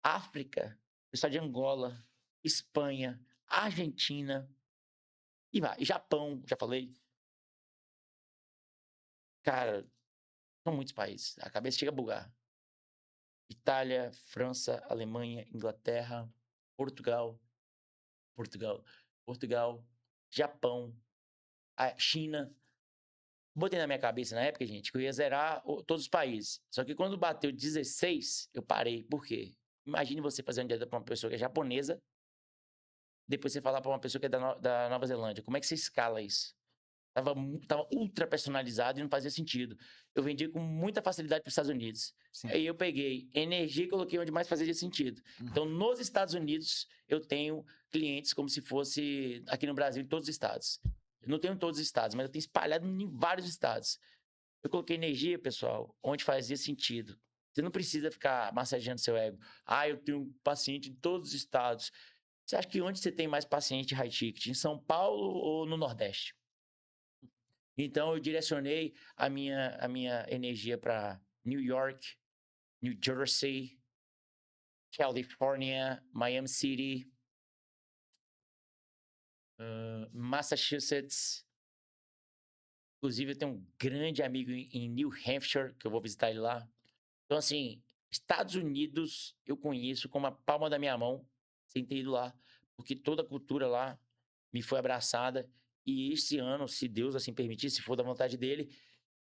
África, estado de Angola, Espanha, Argentina, e vai. Japão, já falei. Cara, são muitos países. A cabeça chega a bugar. Itália, França, Alemanha, Inglaterra, Portugal, Portugal, Portugal, Japão, a China. Botei na minha cabeça na época, gente, que eu ia zerar todos os países. Só que quando bateu 16, eu parei. Por quê? Imagine você fazendo dieta para uma pessoa que é japonesa, depois você falar para uma pessoa que é da Nova Zelândia. Como é que você escala isso? Tava ultra personalizado e não fazia sentido. Eu vendia com muita facilidade para os Estados Unidos. Sim. Aí eu peguei energia e coloquei onde mais fazia sentido. Então, nos Estados Unidos, eu tenho clientes como se fosse aqui no Brasil, em todos os estados. Eu não tenho em todos os estados, mas eu tenho espalhado em vários estados. Eu coloquei energia, pessoal, onde fazia sentido. Você não precisa ficar massageando seu ego. Ah, eu tenho um paciente em todos os estados. Você acha que onde você tem mais paciente high ticket? Em São Paulo ou no Nordeste? Então, eu direcionei a minha energia para New York, New Jersey, California, Miami City, Massachusetts. Inclusive, eu tenho um grande amigo em New Hampshire, que eu vou visitar ele lá. Então, assim, Estados Unidos eu conheço como a palma da minha mão, sem ter ido lá, porque toda a cultura lá me foi abraçada. E este ano, se Deus assim permitir, se for da vontade dele,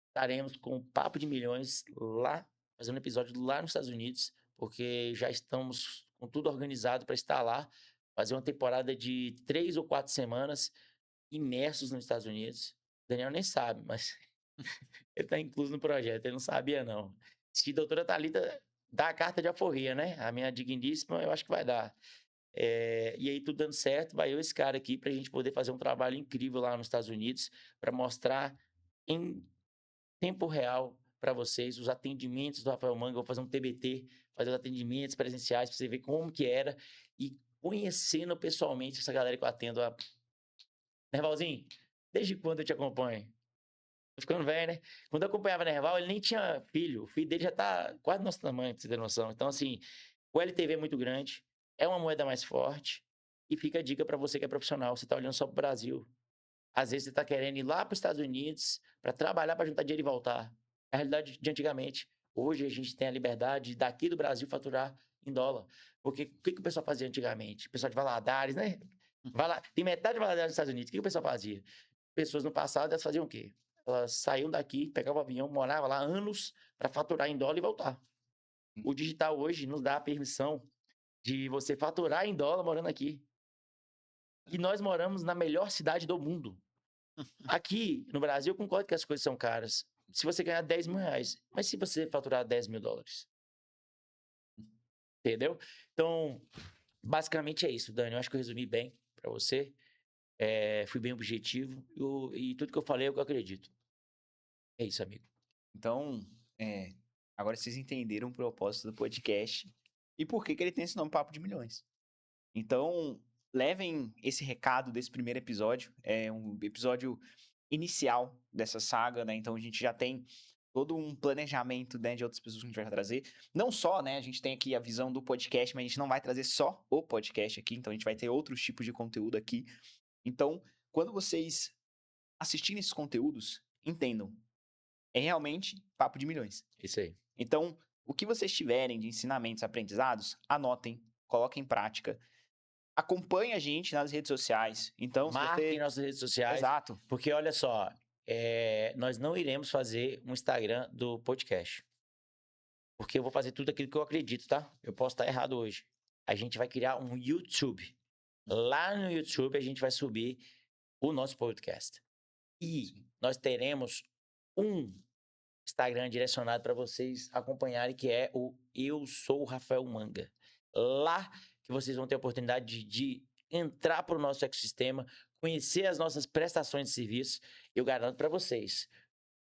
estaremos com o Papo de Milhões lá, fazendo um episódio lá nos Estados Unidos, porque já estamos com tudo organizado para estar lá, fazer uma temporada de 3 ou 4 semanas imersos nos Estados Unidos. O Daniel nem sabe, mas ele está incluso no projeto, ele não sabia não. Se a doutora Thalita dá a carta de alforria, né? A minha digníssima, eu acho que vai dar. E aí, tudo dando certo, vai eu e esse cara aqui para a gente poder fazer um trabalho incrível lá nos Estados Unidos, para mostrar em tempo real para vocês os atendimentos do Rafael Manga. Eu vou fazer um TBT, fazer os atendimentos presenciais para você ver como que era e conhecendo pessoalmente essa galera que eu atendo. Nervalzinho, desde quando eu te acompanho? Tô ficando velho, né? Quando eu acompanhava Nerval, ele nem tinha filho. O filho dele já tá quase do nosso tamanho, pra você ter noção. Então, assim, o LTV é muito grande, é uma moeda mais forte e fica a dica para você que é profissional. Você tá olhando só pro Brasil. Às vezes você está querendo ir lá para os Estados Unidos para trabalhar, para juntar dinheiro e voltar. É a realidade de antigamente. Hoje a gente tem a liberdade daqui do Brasil faturar em dólar. Porque o que o pessoal fazia antigamente? O pessoal de Valadares, né? Tem metade de Valadares nos Estados Unidos. O que o pessoal fazia? Pessoas no passado, elas faziam o quê? Elas saíam daqui, pegavam o avião, moravam lá anos para faturar em dólar e voltar. O digital hoje nos dá a permissão de você faturar em dólar morando aqui. E nós moramos na melhor cidade do mundo. Aqui no Brasil, eu concordo que as coisas são caras. Se você ganhar 10 mil reais, mas se você faturar 10 mil dólares? Entendeu? Então, basicamente é isso, Dani. Eu acho que eu resumi bem para você. Fui bem objetivo. E tudo que eu falei é o que eu acredito. É isso, amigo. Então, agora vocês entenderam o propósito do podcast e por que ele tem esse nome Papo de Milhões. Então, levem esse recado desse primeiro episódio. É um episódio inicial dessa saga, né? Então, a gente já tem todo um planejamento, né, de outras pessoas que a gente vai trazer. Não só, né, a gente tem aqui a visão do podcast, mas a gente não vai trazer só o podcast aqui. Então, a gente vai ter outros tipos de conteúdo aqui. Então, quando vocês assistirem esses conteúdos, entendam. É realmente Papo de Milhões. Isso aí. Então, o que vocês tiverem de ensinamentos, aprendizados, anotem, coloquem em prática. Acompanhe a gente nas redes sociais. Então, Marquem nossas redes sociais. Exato. Porque, olha só, nós não iremos fazer um Instagram do podcast. Porque eu vou fazer tudo aquilo que eu acredito, tá? Eu posso estar errado hoje. A gente vai criar um YouTube. Lá no YouTube, a gente vai subir o nosso podcast. E nós teremos um Instagram direcionado para vocês acompanharem, que é o Eu Sou o Rafael Manga. Lá que vocês vão ter a oportunidade de entrar para o nosso ecossistema, conhecer as nossas prestações de serviço. Eu garanto para vocês,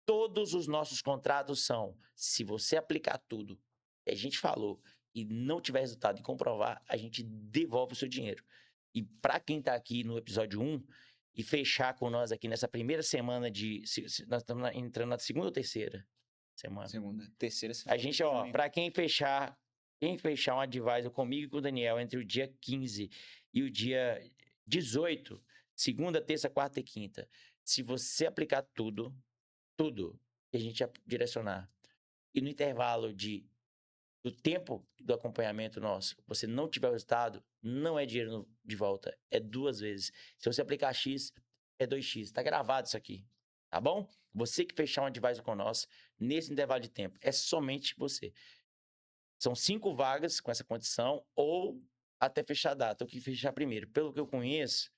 todos os nossos contratos são, se você aplicar tudo que a gente falou e não tiver resultado e comprovar, a gente devolve o seu dinheiro. E para quem está aqui no episódio 1 e fechar com nós aqui nessa primeira semana nós estamos entrando na segunda ou terceira semana? Terceira semana. A gente, para quem fechar um advisor comigo e com o Daniel entre o dia 15 e o dia 18, segunda, terça, quarta e quinta, se você aplicar tudo que a gente direcionar, e no intervalo do tempo do acompanhamento nosso, você não tiver o resultado, não é dinheiro de volta, é 2 vezes. Se você aplicar X, é 2X. Tá gravado isso aqui, tá bom? Você que fechar um advisor com nós, nesse intervalo de tempo, é somente você. São 5 vagas com essa condição, ou até fechar a data, o que fechar primeiro. Pelo que eu conheço,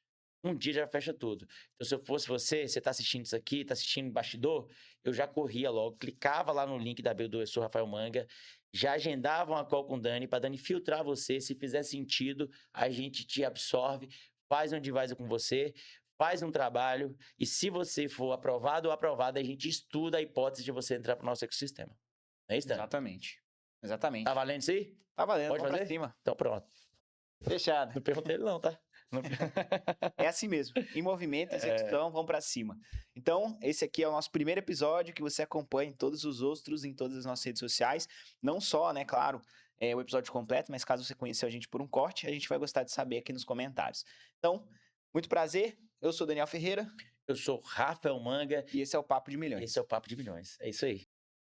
um dia já fecha tudo. Então, se eu fosse você está assistindo isso aqui, está assistindo o bastidor, eu já corria logo, clicava lá no link da bio do Eu Sou Rafael Manga, já agendava uma call com o Dani, para Dani filtrar você, se fizer sentido, a gente te absorve, faz um advisor com você, faz um trabalho, e se você for aprovado ou aprovada, a gente estuda a hipótese de você entrar para o nosso ecossistema. Não é isso, Dani? Exatamente. Tá valendo isso aí? Tá valendo, Pode vamos fazer? pra cima. Então pronto. Fechado. Não perguntei ele não, tá? É assim mesmo. Em movimento, execução, vamos pra cima. Então, esse aqui é o nosso primeiro episódio, que você acompanha em todos os outros, em todas as nossas redes sociais. Não só, né, claro, o episódio completo, mas caso você conheceu a gente por um corte, a gente vai gostar de saber aqui nos comentários. Então, muito prazer. Eu sou Daniel Ferreira. Eu sou Rafael Manga. E esse é o Papo de Milhões. Esse é o Papo de Milhões. É isso aí.